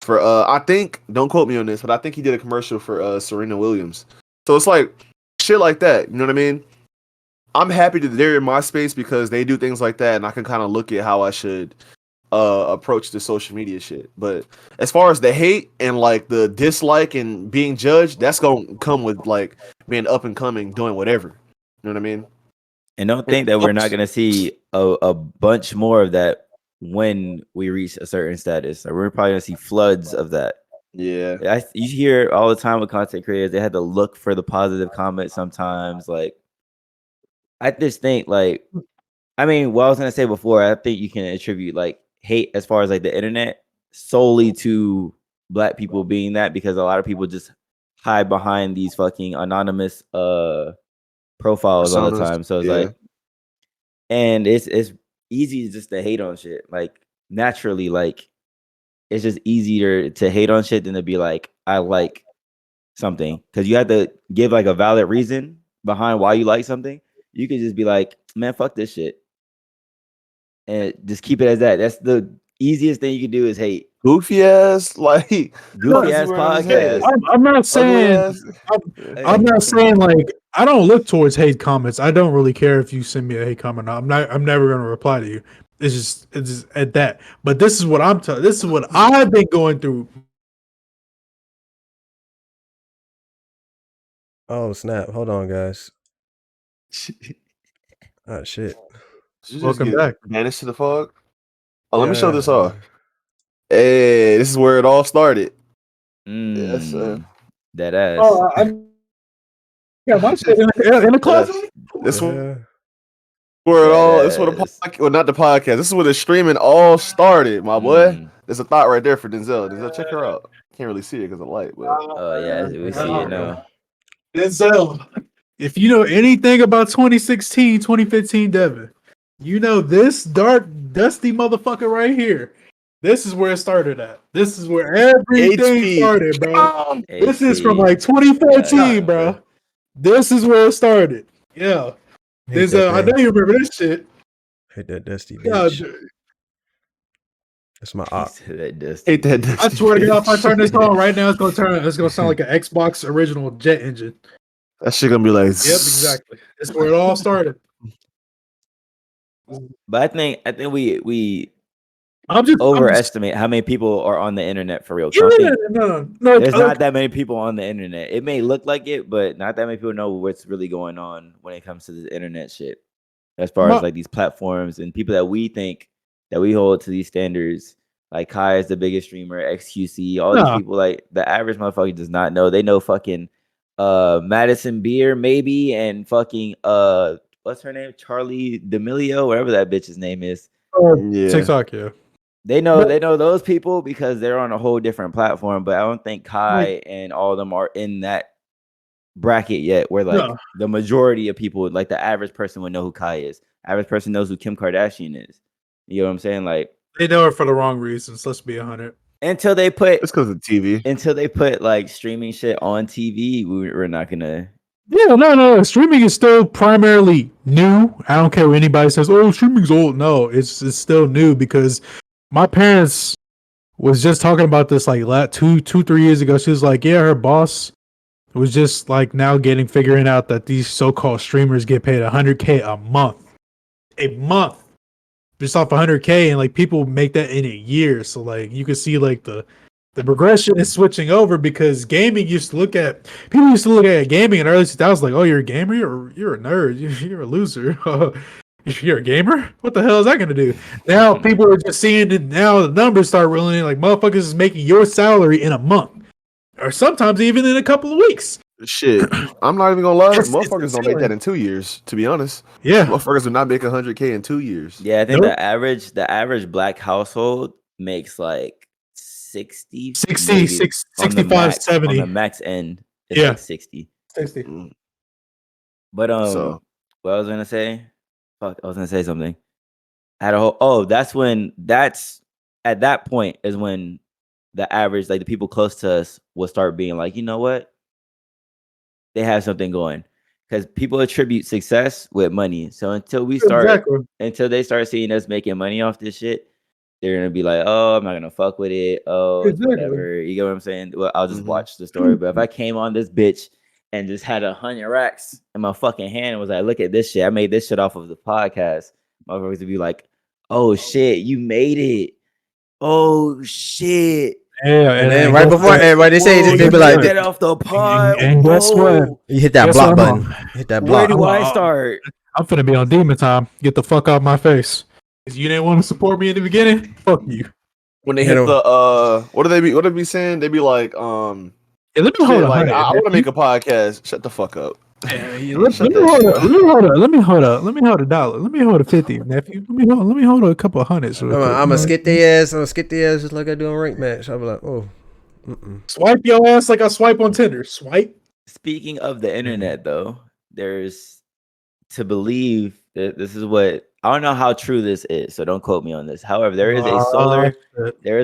for I think, don't quote me on this, but I think he did a commercial for Serena Williams. So it's like shit like that. You know what I mean? I'm happy that they're in my space because they do things like that, and I can kind of look at how I should approach the social media shit. But as far as the hate and like the dislike and being judged, that's gonna come with like being up and coming, doing whatever. You know what I mean? And don't think that we're not gonna see a bunch more of that when we reach a certain status. Or we're probably gonna see floods of that. Yeah. You hear all the time with content creators, they had to look for the positive comments sometimes. Like, I just think, like, I mean, what I was gonna say before, I think you can attribute like hate as far as like the internet solely to Black people being that, because a lot of people just hide behind these fucking anonymous profiles all the Personas. time. So it's Yeah. like, and it's easy just to hate on shit. Like naturally, like it's just easier to hate on shit than to be like, I like something, because you have to give like a valid reason behind why you like something. You could just be like, man, fuck this shit, and just keep it as that. That's the easiest thing you can do is hate. Goofy ass, like Goofy ass fucks around his head. podcast. I'm not Ugly saying. ass. I'm not saying like I don't look towards hate comments. I don't really care if you send me a hate comment. I'm never gonna reply to you. It's just at that. But this is what I'm telling. This is what I've been going through. Oh snap! Hold on, guys. Oh shit. Did you just Welcome get back. banished to the fog? Oh, let me show this off. Hey, this is where it all started. Yes, sir. That ass. Oh, yeah, my shit in the closet. This one Yeah. where it all. Yes. This where the podcast. Well, not the podcast. This is where the streaming all started, my boy. There's a thought right there for Denzel. Denzel, check her out. Can't really see it because of light, but Oh yeah, we see it now. Denzel, if you know anything about 2016, 2015 Devin, you know this dark, dusty motherfucker right here. This is where it started at. This is where everything HP. started, bro. This is from HP. like 2014, Yeah. bro. This is where it started. Yeah. Hate that I know thing. you remember this shit. Hate that dusty Yeah, bitch. That's my He op. said that dust. hate that. I swear to God, if I turn this on right now, it's gonna sound like an Xbox original jet engine. That shit gonna be like. Yep, exactly. That's where it all started. But I think we I'm just overestimate how many people are on the internet for real. Yeah, I think no. there's not that many people on the internet. It may look like it, but not that many people know what's really going on when it comes to this internet shit. As far as like these platforms and people that we think that we hold to these standards, like Kai is the biggest streamer, XQC, all these people, like the average motherfucker does not know. They know fucking Madison Beer maybe and fucking what's her name? Charlie D'Amelio, whatever that bitch's name is. Yeah. TikTok, yeah. They know those people because they're on a whole different platform, but I don't think Kai and all of them are in that bracket yet where like the majority of people, like the average person would know who Kai is. Average person knows who Kim Kardashian is. You know what I'm saying? Like they know it for the wrong reasons. Let's be 100. Until they put it's because of TV. Until they put like streaming shit on TV, we're not gonna. Yeah, no. Streaming is still primarily new. I don't care what anybody says. Oh, streaming's old. No, it's still new because my parents was just talking about this like 3 years ago. She was like, yeah, her boss was just like now figuring out that these so-called streamers get paid $100K a month, just off $100K, and like people make that in a year. So like you can see like the progression is switching over because gaming people used to look at gaming in the early 2000s like, oh, you're a gamer, you're a nerd, you're a loser. You're a gamer? What the hell is that going to do? Now people are just seeing it. Now the numbers start rolling in. Like motherfuckers is making your salary in a month, or sometimes even in a couple of weeks. Shit, I'm not even gonna lie. Motherfuckers don't make that in 2 years. To be honest, yeah, motherfuckers do not make 100K in 2 years. Yeah, I think the average black household makes like 60, 65, 70 on the max end. It's Yeah. like 60. Mm. But what I was gonna say. Fuck, I was gonna say something. I had a whole. That's at that point is when the average, like the people close to us, will start being like, you know what? They have something going, because people attribute success with money. So until they start seeing us making money off this shit, they're gonna be like, oh, I'm not gonna fuck with it. Oh, it's whatever. You get what I'm saying? Well, I'll just watch the story. But if I came on this bitch and just had 100 racks in my fucking hand and was like, look at this shit. I made this shit off of the podcast. Motherfuckers would be like, oh shit, you made it. Oh shit. Yeah, and then right before everybody say it, they be like, get off the pod. And guess what? You hit that block button. Hit that block. Where do I start? I'm finna be on demon time. Get the fuck out my face. Cause you didn't want to support me in the beginning. Fuck you. When they hit the what do they be saying? They be like, Hey, let me hold on. Like, I want to make a podcast. Shut the fuck up. Let me hold a dollar. Let me hold a 50, nephew. Let me hold a couple of hundreds. I'm gonna skip the ass. I'm gonna skip the ass just like I do on rank match. I'll be like, oh, swipe your ass like I swipe on Tinder. Swipe. Speaking of the internet, though, there's to believe that this is what I don't know how true this is, so don't quote me on this. However, there is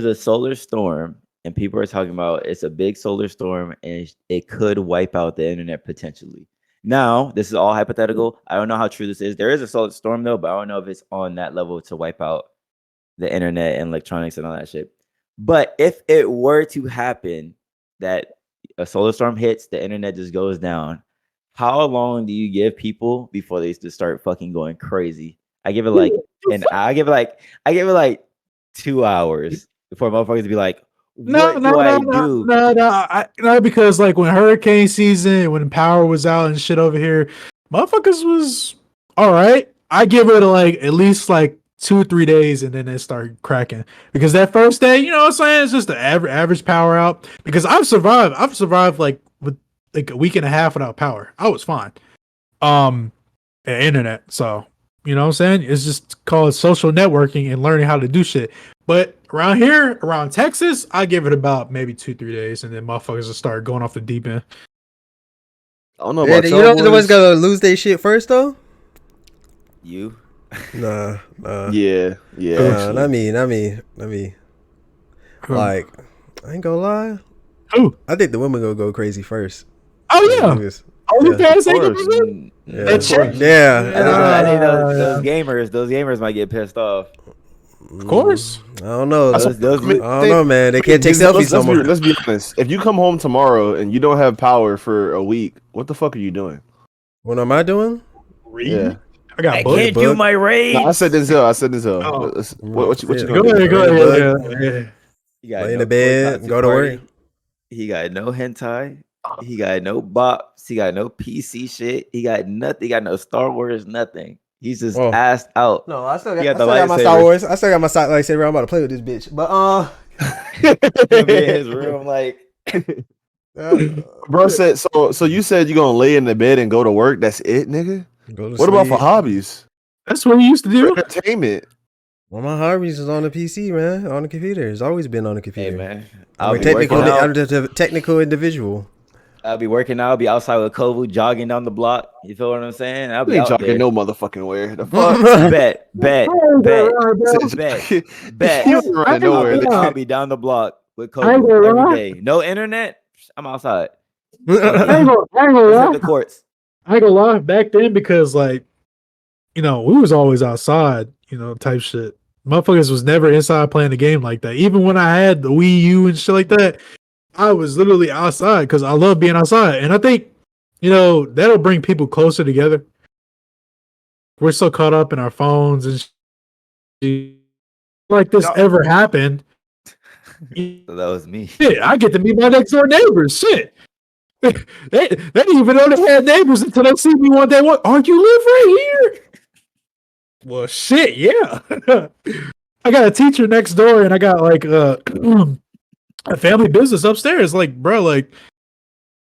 a solar storm, and people are talking about it's a big solar storm, and it could wipe out the internet potentially. Now, this is all hypothetical. I don't know how true this is. There is a solar storm though, but I don't know if it's on that level to wipe out the internet and electronics and all that shit. But if it were to happen that a solar storm hits, the internet just goes down, how long do you give people before they just start fucking going crazy? I give it like I give it like 2 hours before motherfuckers be like, what do I do? No, because like when hurricane season, when power was out and shit over here, motherfuckers was all right. I give it like at least like 2 or 3 days, and then it started cracking. Because that first day, you know what I'm saying, it's just the average power out. Because I've survived like with like a week and a half without power. I was fine. And internet, so you know what I'm saying? It's just called social networking and learning how to do shit. But around here, around Texas, I give it about maybe 2-3 days, and then motherfuckers will start going off the deep end. I don't know Yeah, about you y'all know the one's boys. gonna lose their shit first though. You? Nah. Yeah, Not me. Like, I ain't gonna lie. Who? I think the women gonna go crazy first. Oh yeah. Niggas. OnlyFans ain't Of gonna course. be good. Yeah. That shit. Yeah. I think those gamers might get pissed off. Of course. I don't know. That's Those- what I mean, I don't know, man. They can't take selfies no more. Let's be honest. If you come home tomorrow and you don't have power for a week, what the fuck are you doing? What am I doing? Yeah. I got I bugs. can't do my raid. No, I said Denzel. Oh. What you Go gonna ahead, do? go ahead. Yeah. He got Lay in no the bed, Kotatsu go to work. party. He got no hentai. He got no bops. He got no PC shit. He got nothing. He got no Star Wars. Nothing. He's just Oh. assed out. No, I still He got, got I still the got my lightsaber. Star Wars. I still got my lightsaber. I'm about to play with this bitch. But He'll be in his room like. Bro said so you said you're gonna lay in the bed and go to work. That's it, nigga? go to What about for sleep. hobbies? That's what we used to For do. entertainment. Well, my hobbies is on the PC, man. On the computer. It's always been on the Hey computer. man, I'm I'll a be working out. I'm just a technical individual. I'll be working out. I'll be outside with Kovu jogging down the block. You feel what I'm saying? I'll You be ain't out jogging there. no motherfucking where. The fuck? Bet. Bet. You ain't running nowhere. I'll be down the block with I ain't Kovu gonna every lie. day. No internet. I'm outside. I ain't gonna Let's lie. hit the courts. I ain't gonna lie, back then, because like, you know, we was always outside, you know, type shit. Motherfuckers was never inside playing the game like that. Even when I had the Wii U and shit like that, I was literally outside because I love being outside. And I think, you know, that'll bring people closer together. We're so caught up in our phones and shit. Like this ever happened. So that was me. Shit, I get to meet my next door neighbors. Shit. they didn't even know they had neighbors until they see me one day. What? Oh, you live right here? Well, shit, yeah. I got a teacher next door, and I got like a family business upstairs. Like, bro, like,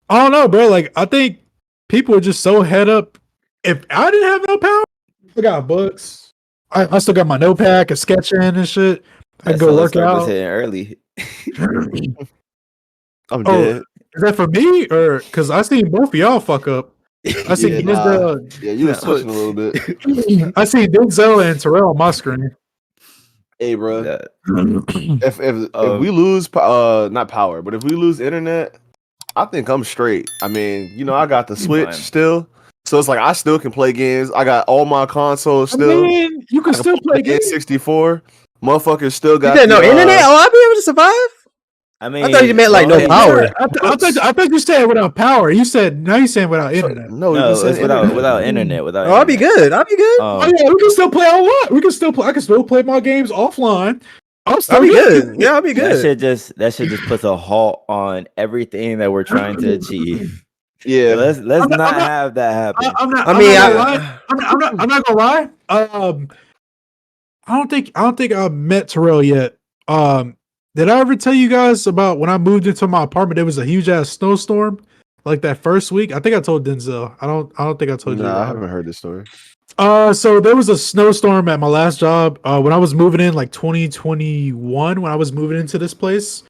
I don't know, bro. Like, I think people are just so head up. If I didn't have no power, I got books. I still got my notepad, a sketch in and shit. I can That go solar work storm was out. hitting early. I'm Oh, dead. is that for me or because I seen both of y'all fuck up? I see Yeah, Denzel. Yeah, you was No. switching a little bit. I see Denzel and Terrell on my screen. Hey, bro. Yeah. If we lose not power, but if we lose internet, I think I'm straight. I mean, you know, I got the Switch fine. still, so it's like I still can play games. I got all my consoles I still. mean, you can still play games. N64. Motherfuckers still got You said no the, internet? Oh, I'll be able to survive? I mean, I thought you meant like no okay. power. Yeah, I thought you said without power. You said now you saying without internet. No, No, you said it's without internet. Without Oh, I'll be internet. good. I'll be good. Oh yeah, we can still play online. We can still play. I can still play my games offline. I'm still I'll be good. Yeah, I'll be That good. shit just puts a halt on everything that we're trying to achieve. Yeah, Let's I'm not not- have that happen. I'm not. I mean, I'm not gonna lie. I'm not gonna lie. I don't think I met Terrell yet. Did I ever tell you guys about when I moved into my apartment? There was a huge ass snowstorm, like that first week. I think I told Denzel. I don't think I told you. nah, I Rob. haven't heard this story. So there was a snowstorm at my last job. When I was moving in, like 2021, when I was moving into this place.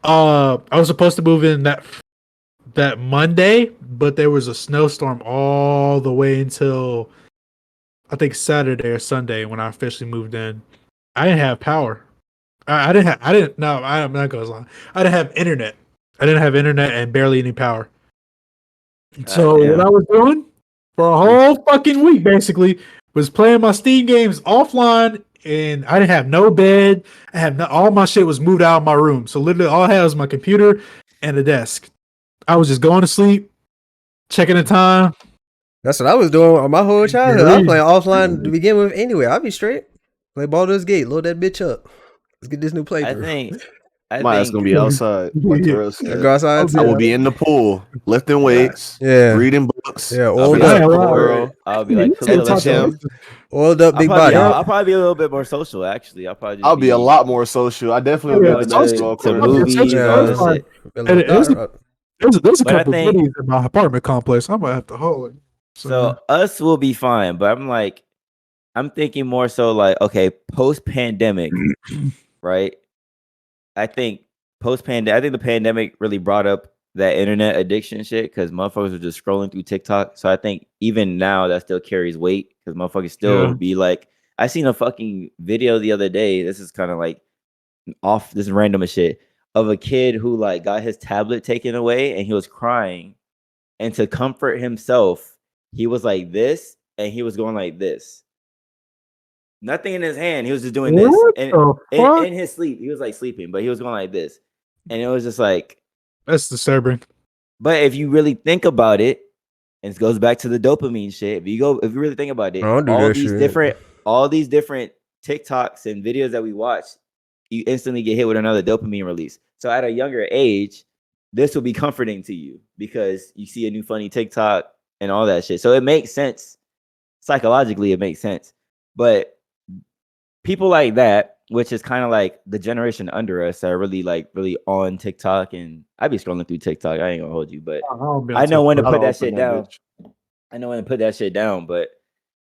I was supposed to move in that Monday, but there was a snowstorm all the way until I think Saturday or Sunday when I officially moved in. I didn't have power. I didn't. No, I'm not going to lie. I didn't have internet. I didn't have internet and barely any power. So Damn. what I was doing for a whole fucking week basically was playing my Steam games offline and I didn't have no bed. I had all my shit was moved out of my room. So literally all I had was my computer and a desk. I was just going to sleep, checking the time. That's what I was doing on my whole childhood. I was Really? playing offline to begin with anyway. I'll be straight. Play Baldur's Gate. Load that bitch up. Let's get this new I playthrough. think. I My ass think. gonna be outside. Like Terrell Yeah, said. go outside I will too. be in the pool, lifting weights, Yeah. reading books. Yeah, I'll oiled be like, up. wow. Squirrel. I'll be like At the Khalil. gym. Oiled up, big body. I'll probably be a little bit more social. Actually, I'll probably. Just I'll be a lot more social. I definitely will be at the Going basketball to court. movies, Yeah. all this shit. There's a But I couple think- buddies in my apartment complex. I might have to hold it. So us will be fine, but I'm thinking more so like, okay, post pandemic, right? I think the pandemic really brought up that internet addiction shit because motherfuckers were just scrolling through TikTok. So I think even now that still carries weight because motherfuckers still be like, I seen a fucking video the other day. This is kind of like this is random as shit of a kid who like got his tablet taken away and he was crying, and to comfort himself, he was like this and he was going like this. Nothing in his hand. He was just doing this. And in his sleep, he was like sleeping, but he was going like this. And it was just like, that's disturbing. but if you really think about it, and it goes back to the dopamine shit. If you really think about it, all these different TikToks and videos that we watch, you instantly get hit with another dopamine release. So at a younger age, this will be comforting to you because you see a new funny TikTok and all that shit. So it makes sense. Psychologically, it makes sense. But people like that, which is kind of like the generation under us, that are really on TikTok, and I be scrolling through TikTok. I ain't gonna hold you, but I know when to put that shit down. I know when to put that shit down, but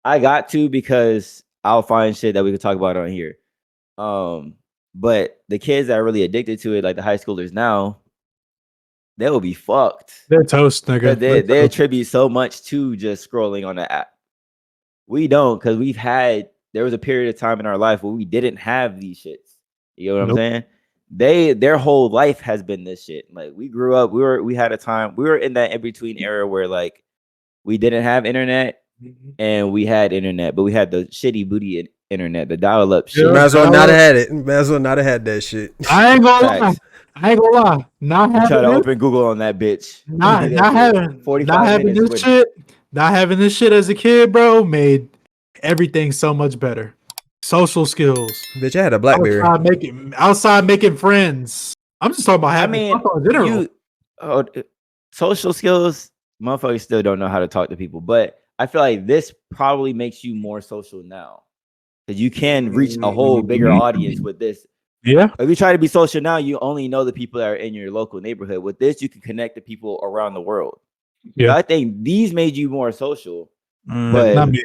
I got to because I'll find shit that we could talk about on here. But the kids that are really addicted to it, like the high schoolers now, they will be fucked. They're toast, nigga. They attribute so much to just scrolling on the app. We don't, because there was a period of time in our life where we didn't have these shits. You know what I'm saying? Their whole life has been this shit. Like we grew up, we had a time, we were in that in-between era where like we didn't have internet and we had internet, but we had the shitty booty internet, the dial-up shit. Might as well not have had it. Might as well not have had that shit. I ain't gonna lie. Not having Try to open Google on that bitch. Not having this shit as a kid, bro, made everything so much better. Social skills. Bitch, I had a BlackBerry. Outside making friends. I'm just talking about having fun in general. Social skills, motherfuckers still don't know how to talk to people, but I feel like this probably makes you more social now because you can reach a whole bigger audience with this. Yeah. If you try to be social now, you only know the people that are in your local neighborhood. With this, you can connect to people around the world. Yeah. So I think these made you more social, but not me.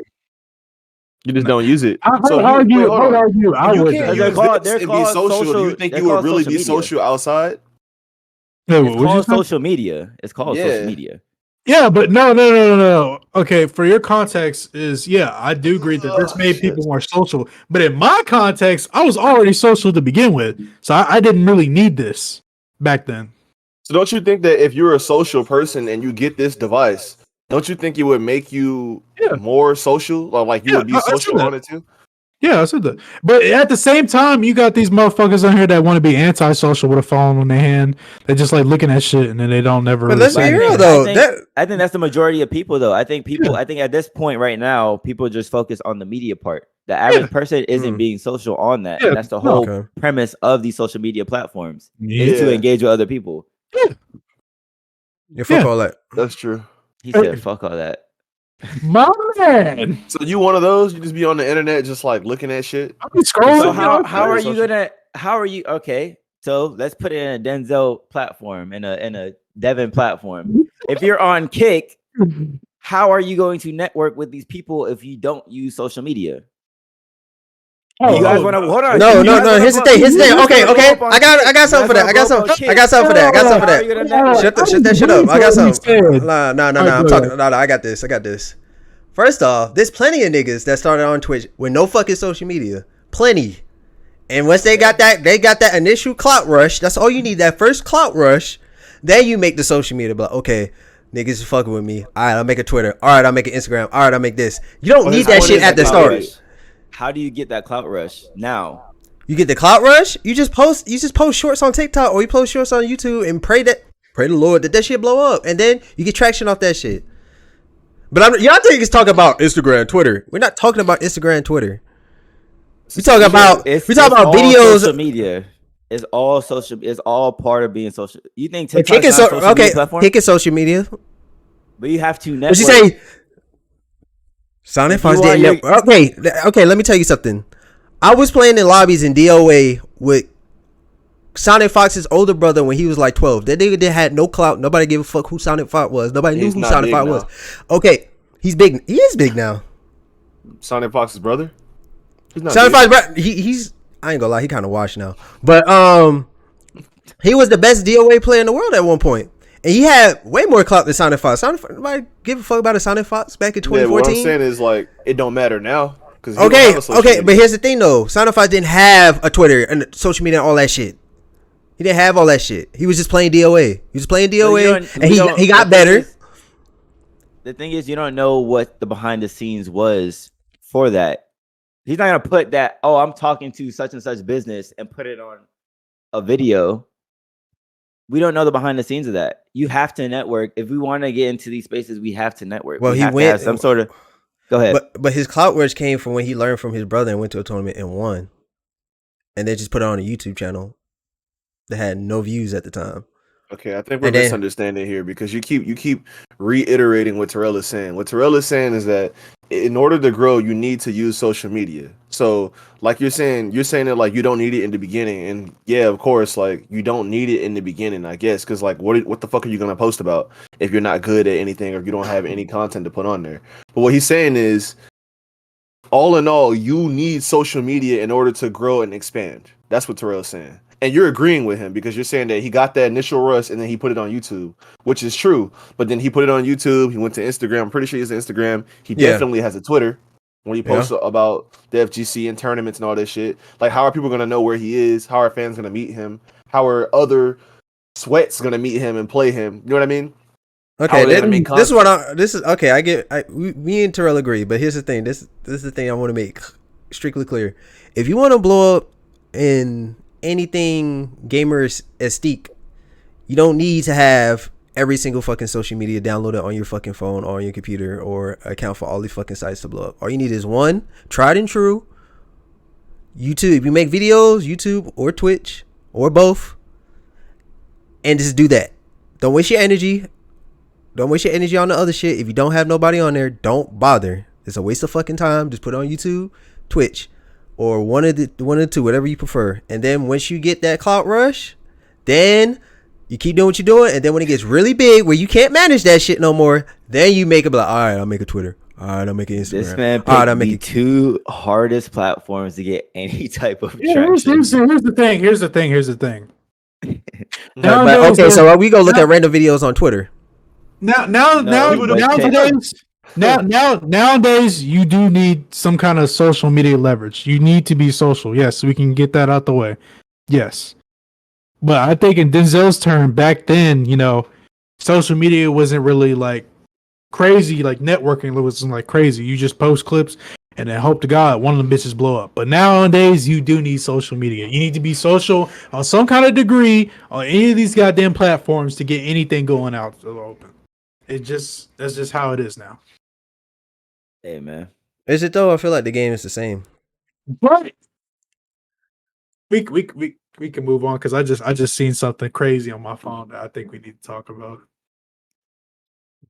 You just don't use it. I would argue. You can't use this and be social. Do you think you would really be social outside? It's called social media. It's called social media. Yeah, but no. Okay, for your context I do agree that this made people more social. But in my context, I was already social to begin with. So I didn't really need this back then. So don't you think that if you're a social person and you get this device, don't you think it would make you more social? Like you would be social on it too? Yeah, I said that. But at the same time, you got these motherfuckers on here that want to be antisocial with a phone in their hand. They just like looking at shit and then they don't never. But let's be real though. I think that's the majority of people though. I think at this point right now, people just focus on the media part. The average person isn't being social on that. And that's the whole premise of these social media platforms is to engage with other people. Yeah, fuck all that. That's true. He said, "Fuck all that." My man. So you one of those? You just be on the internet, just like looking at shit. I be scrolling. So how are you? Okay, so let's put it in a Denzel platform, in a Devin platform. If you're on Kick, how are you going to network with these people if you don't use social media? You guys want to hold on? No. Here's the thing. Okay. I got something for that. I got something for that. Shut that shit up. I got something. No. I'm talking. No. I got this. First off, there's plenty of niggas that started on Twitch with no fucking social media. Plenty. And once they got that initial clout rush. That's all you need. That first clout rush. Then you make the social media. But okay, niggas is fucking with me. All right, I'll make a Twitter. All right, I'll make an Instagram. All right, I'll make this. You don't need that shit at the start. how do you get that clout rush now? You get the clout rush. You just post shorts on TikTok or you post shorts on YouTube and pray the Lord that shit blow up, and then you get traction off that shit. But y'all think it's talking about Instagram, Twitter. We're not talking about Instagram and Twitter. We talking about videos. Social media. It's all social. It's all part of being social. You think But TikTok's not a social media platform? Pick a social media. But you have to network. What you say? Sonic Fox didn't. Okay. Let me tell you something. I was playing in lobbies in DOA with Sonic Fox's older brother when he was like 12. That nigga had no clout. Nobody gave a fuck who Sonic Fox was. Nobody knew who Sonic Fox was. Okay, he's big. He is big now. Sonic Fox's brother? He's not Sonic Fox's brother. He's. I ain't gonna lie. He kind of washed now. But he was the best DOA player in the world at one point. And he had way more clout than Sonic Fox. Nobody give a fuck about a Sonic Fox back in 2014. Yeah, what I'm saying is, like, it don't matter now. Okay, but here's the thing, though. Sonic Fox didn't have a Twitter and social media and all that shit. He didn't have all that shit. He was just playing DOA. And he got better. The thing is, you don't know what the behind the scenes was for that. He's not going to put that, oh, I'm talking to such and such business and put it on a video. We don't know the behind the scenes of that. You have to network. If we want to get into these spaces, we have to network. Well, we have to have some sort of... Go ahead. But his clout rush came from when he learned from his brother and went to a tournament and won. And then just put it on a YouTube channel that had no views at the time. Okay, I think we're misunderstanding here because you keep reiterating what Terrell is saying. What Terrell is saying is that in order to grow, you need to use social media. So, like you're saying that like you don't need it in the beginning, and yeah, of course, like you don't need it in the beginning, I guess, because like what the fuck are you gonna post about if you're not good at anything or if you don't have any content to put on there? But what he's saying is, all in all, you need social media in order to grow and expand. That's what Terrell's saying. And you're agreeing with him because you're saying that he got that initial rush and then he put it on YouTube, which is true. But then he put it on YouTube. He went to Instagram. I'm pretty sure he's on Instagram. He definitely has a Twitter when he posts about the FGC and tournaments and all this shit. Like, how are people going to know where he is? How are fans going to meet him? How are other sweats going to meet him and play him? You know what I mean? Okay, me and Terrell agree. But here's the thing. This is the thing I want to make strictly clear. If you want to blow up in anything gamers aesthetic, you don't need to have every single fucking social media downloaded on your fucking phone or on your computer or account for all these fucking sites to blow up. All you need is one tried and true YouTube. If you make videos, YouTube or Twitch or both, and just do that. Don't waste your energy on the other shit. If you don't have nobody on there, don't bother. It's a waste of fucking time. Just put it on YouTube, Twitch, or one of the two, whatever you prefer. And then once you get that clout rush, then you keep doing what you're doing. And then when it gets really big where you can't manage that shit no more, then you make it like, all right, I'll make a Twitter. All right, I'll make an Instagram. This man picked the two hardest platforms to get any type of traction. Here's the thing. Okay, so we go look at random videos on Twitter. Nowadays, you do need some kind of social media leverage. You need to be social. Yes, we can get that out the way. Yes. But I think in Denzel's turn back then, social media wasn't really like crazy, like networking wasn't like crazy. You just post clips and then hope to God one of them bitches blow up. But nowadays, you do need social media. You need to be social on some kind of degree on any of these goddamn platforms to get anything going out to the open. That's just how it is now. Hey man, is it though? I feel like the game is the same. Right. We can move on because I just seen something crazy on my phone that I think we need to talk about.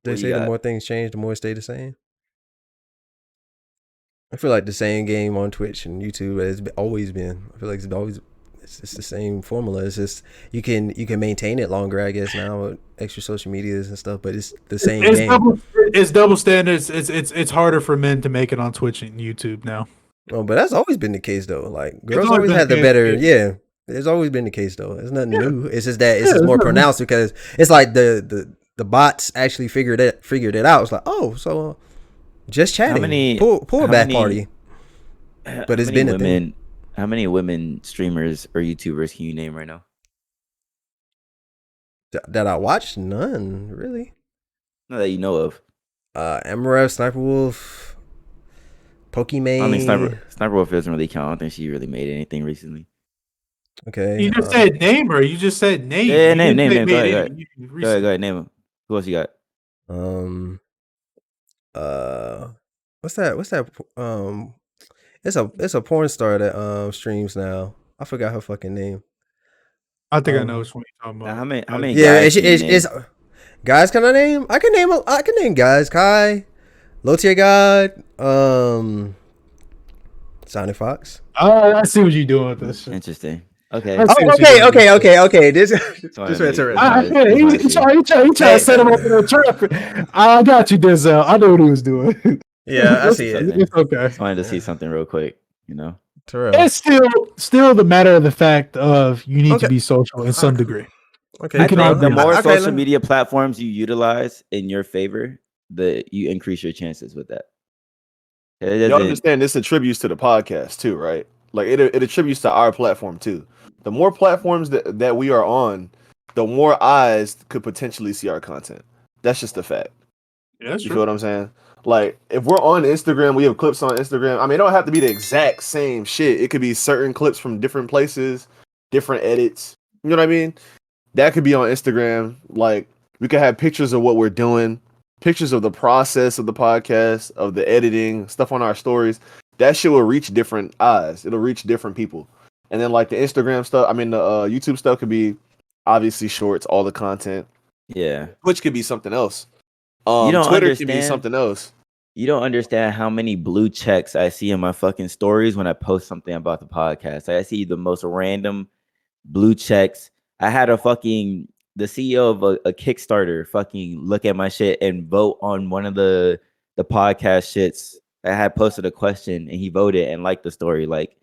They say the more things change, the more it stay the same. I feel like the same game on Twitch and YouTube has always been. I feel like it's the same formula. It's just you can maintain it longer, I guess, now with extra social medias and stuff. But it's the same game. It's double standards. It's harder for men to make it on Twitch and YouTube now. Oh, but that's always been the case though. Like girls always had the better. Yeah, it's always been the case though. It's nothing new. It's just that it's just more pronounced because it's like the bots actually figured it out. It's like, oh, so just chatting. Poor back party. But it's been a thing. How many women streamers or YouTubers can you name right now? That I watched? None, really. Not that you know of. Amarev, Sniper Wolf, Pokimane. I don't think Sniper Wolf doesn't really count. I don't think she really made anything recently. Okay. You just said name her. You just said name. Yeah, You name. didn't say Go made ahead. any Go recently. ahead. Name him. Who else you got? What's that? It's a porn star that streams now. I forgot her fucking name. I think I know which one you're talking Now, about. how many Yeah, guys can you name? it's guys. Can I name? I can name guys. Kai, Low Tier God, Sonic Fox. Oh, I see what you're doing with this shit. Interesting. Okay. I see what you're doing with this shit. Okay. This wanted this to right make- to I Nice. get it. He tried to set him up in a trap. I got you, Denzel. I know what he was doing. Yeah, I see it. It's okay. Just wanted to see something real quick. You know. Terrell. It's still the matter of the fact of you need Okay. to be social in some degree. Okay, I can think all the agree. more Okay, social let me- media platforms you utilize in your favor, you increase your chances with that. It Y'all doesn't. understand this attributes to the podcast too, right? Like it attributes to our platform too. The more platforms that we are on, the more eyes could potentially see our content. That's just a fact. Yeah, that's You feel what I'm saying? Like if we're on Instagram, we have clips on Instagram. I mean, it don't have to be the exact same shit. It could be certain clips from different places, different edits. You know what I mean? That could be on Instagram. Like we could have pictures of what we're doing, pictures of the process of the podcast, of the editing, stuff on our stories. That shit will reach different eyes. It'll reach different people. And then like the Instagram stuff, I mean the YouTube stuff could be obviously shorts, all the content. Yeah. Twitch could be something else. You don't Twitter could be understand- something else. You don't understand how many blue checks I see in my fucking stories when I post something about the podcast. Like, I see the most random blue checks. I had the CEO of a Kickstarter fucking look at my shit and vote on one of the podcast shits. I had posted a question and he voted and liked the story. Like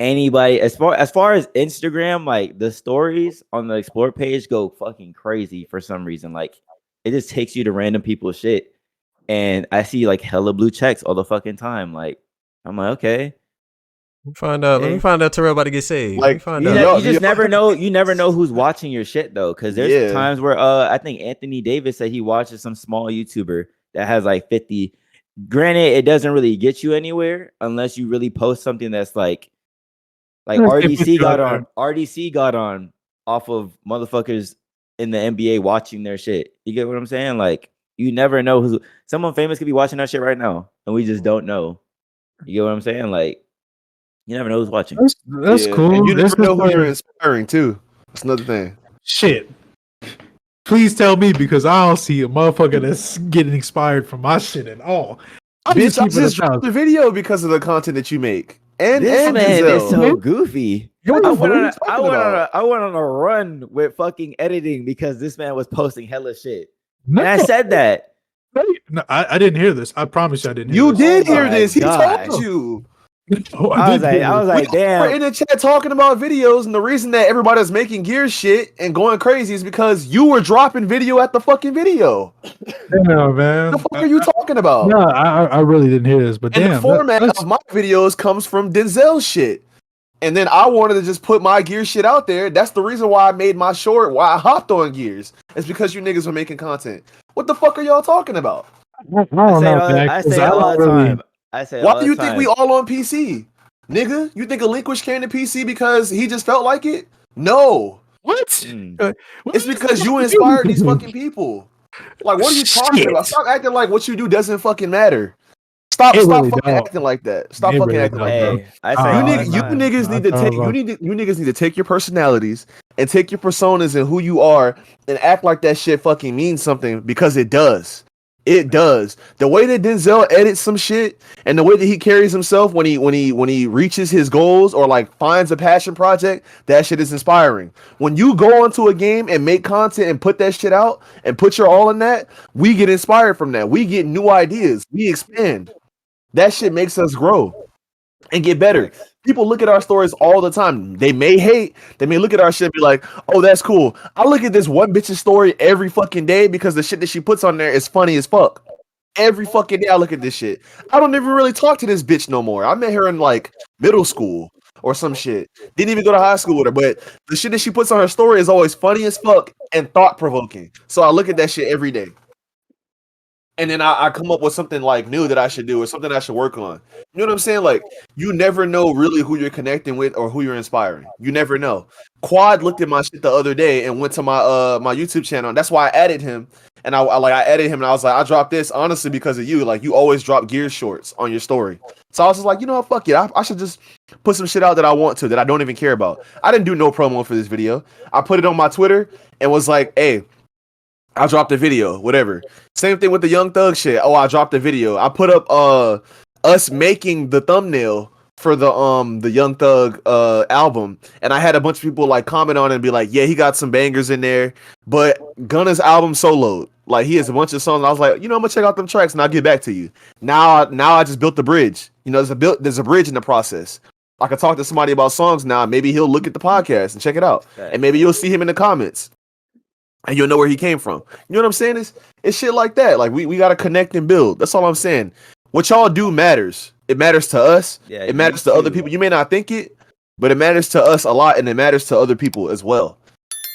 anybody, as far as Instagram, like the stories on the explore page go fucking crazy for some reason. Like it just takes you to random people's shit. And I see like hella blue checks all the fucking time. Like I'm like, okay. Let me find out Terrell about to get saved. Like, Let me find You, out. you just never know. You never know who's watching your shit though, because there's Yeah. times where I think Anthony Davis said he watches some small YouTuber that has like 50. Granted, it doesn't really get you anywhere unless you really post something that's like RDC got on off of motherfuckers in the NBA watching their shit. You get what I'm saying? Like you never know someone famous could be watching that shit right now, and we just don't know. You get what I'm saying? Like you never know who's watching. That's cool. And you That's never know who just you're like- inspiring too. That's another thing. Shit. Please tell me because I don't see a motherfucker that's getting inspired from my shit at all. I'm Bitch, I keeping it just dropped the video because of the content that you make. And This man Denzel. is so goofy. What I the fuck went are on you a, talking about? I went on a run with fucking editing because this man was posting hella shit. No, And I said that. no, I didn't hear this. I promise you I didn't hear You this. did Oh hear my this. He God. told you. Oh, I was did hear like, this. We're in damn. the chat talking about videos, and the reason that everybody's making gear shit and going crazy is because you were dropping video at the fucking video. Damn, man. The fuck are you talking about? No, I really didn't hear this, but And damn. the format that's- of my videos comes from Denzel's shit. And then I wanted to just put my gear shit out there. That's the reason why I made my short, why I hopped on gears. It's because you niggas were making content. What the fuck are y'all talking about? I don't know, man, I 'cause say I all don't the really- time. I say Why all do the you time. think we all on PC? Nigga, you think Relinquish came to PC because he just felt like it? No. What? Mm. It's because you inspired these fucking people. Like, what are you talking Shit. about? Stop acting like what you do doesn't fucking matter. Stop It fucking really don't. acting like that. Stop It fucking really acting like don't, that. Hey, I say You all niggas- the You time. niggas need to That's take all you niggas need to take your personalities and take your personas and who you are and act like that shit fucking means something because it does. It does. The way that Denzel edits some shit and the way that he carries himself when he reaches his goals or like finds a passion project, that shit is inspiring. When you go onto a game and make content and put that shit out and put your all in that, we get inspired from that. We get new ideas. We expand. That shit makes us grow and get better. People look at our stories all the time. They may hate. They may look at our shit and be like, oh, that's cool. I look at this one bitch's story every fucking day because the shit that she puts on there is funny as fuck. Every fucking day I look at this shit. I don't even really talk to this bitch no more. I met her in like middle school or some shit. Didn't even go to high school with her. But the shit that she puts on her story is always funny as fuck and thought-provoking. So I look at that shit every day. and then I come up with something like new that I should do or something I should work on. You know what I'm saying? Like you never know really who you're connecting with or who you're inspiring. You never know. Quad looked at my shit the other day and went to my my YouTube channel. And that's why I added him. And I added him and I was like, I dropped this honestly because of you. Like you always drop gear shorts on your story. So I was just like, you know what, fuck it. I should just put some shit out that I want to that I don't even care about. I didn't do no promo for this video. I put it on my Twitter and was like, hey, I dropped a video, whatever. Same thing with the Young Thug shit. Oh, I dropped a video. I put up us making the thumbnail for the Young Thug album, and I had a bunch of people like comment on it and be like, yeah, he got some bangers in there, but Gunna's album soloed. Like he has a bunch of songs. And I was like, you know, I'm gonna check out them tracks and I'll get back to you. Now I just built the bridge. You know, there's a bridge in the process. I could talk to somebody about songs now. Maybe he'll look at the podcast and check it out, and maybe you'll see him in the comments. And you'll know where he came from. You know what I'm saying? It's shit like that. Like we gotta connect and build. That's all I'm saying. What y'all do matters. It matters to us. Yeah, it matters to other people. You may not think it, but it matters to us a lot, and it matters to other people as well.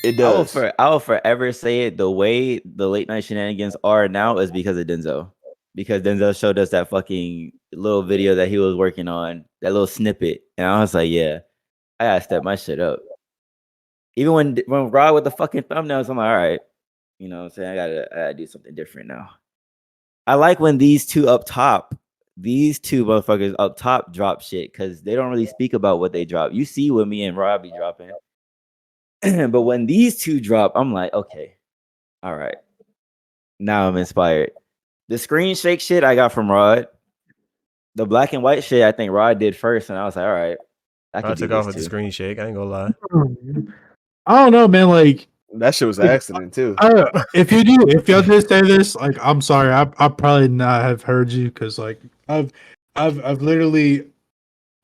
It does. I will forever say it. The way the late night shenanigans are now is because of Denzel. Because Denzel showed us that fucking little video that he was working on, that little snippet, and I was like, yeah, I gotta step my shit up. Even when Rod with the fucking thumbnails, I'm like, all right, you know what I'm saying? I gotta do something different now. I like when these two motherfuckers up top drop shit because they don't really speak about what they drop. You see what me and Rod be dropping. But when these two drop, I'm like, okay, all right. Now I'm inspired. The screen shake shit I got from Rod. The black and white shit I think Rod did first, and I was like, all right. I took off with the screen shake. I ain't gonna lie. I don't know, man. Like that shit was an accident too. If y'all did say this, like, I'm sorry. I probably not have heard you because like I've literally,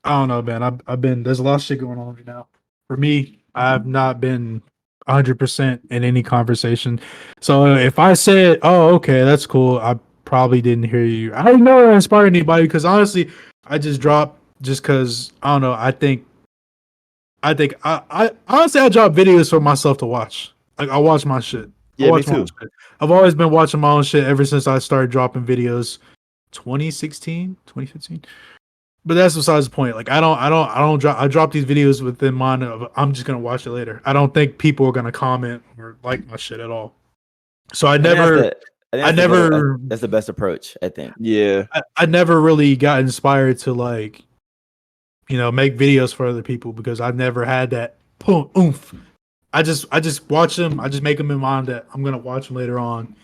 I don't know, man. I've been, there's a lot of shit going on right now. For me, I've not been 100% in any conversation. So if I said, oh, okay, that's cool, I probably didn't hear you. I don't know if I inspired anybody because honestly, I just dropped just because I don't know. I think I honestly I drop videos for myself to watch. Like I watch my shit. Yeah, me too. I've always been watching my own shit ever since I started dropping videos 2016, 2015. But that's besides the point. Like I drop these videos within mind of I'm just gonna watch it later. I don't think people are gonna comment or like my shit at all. So that's the best approach, I think. Yeah. I never really got inspired to like, you know, make videos for other people because I've never had that oomph. I just watch them. I just make them in mind that I'm gonna watch them later on.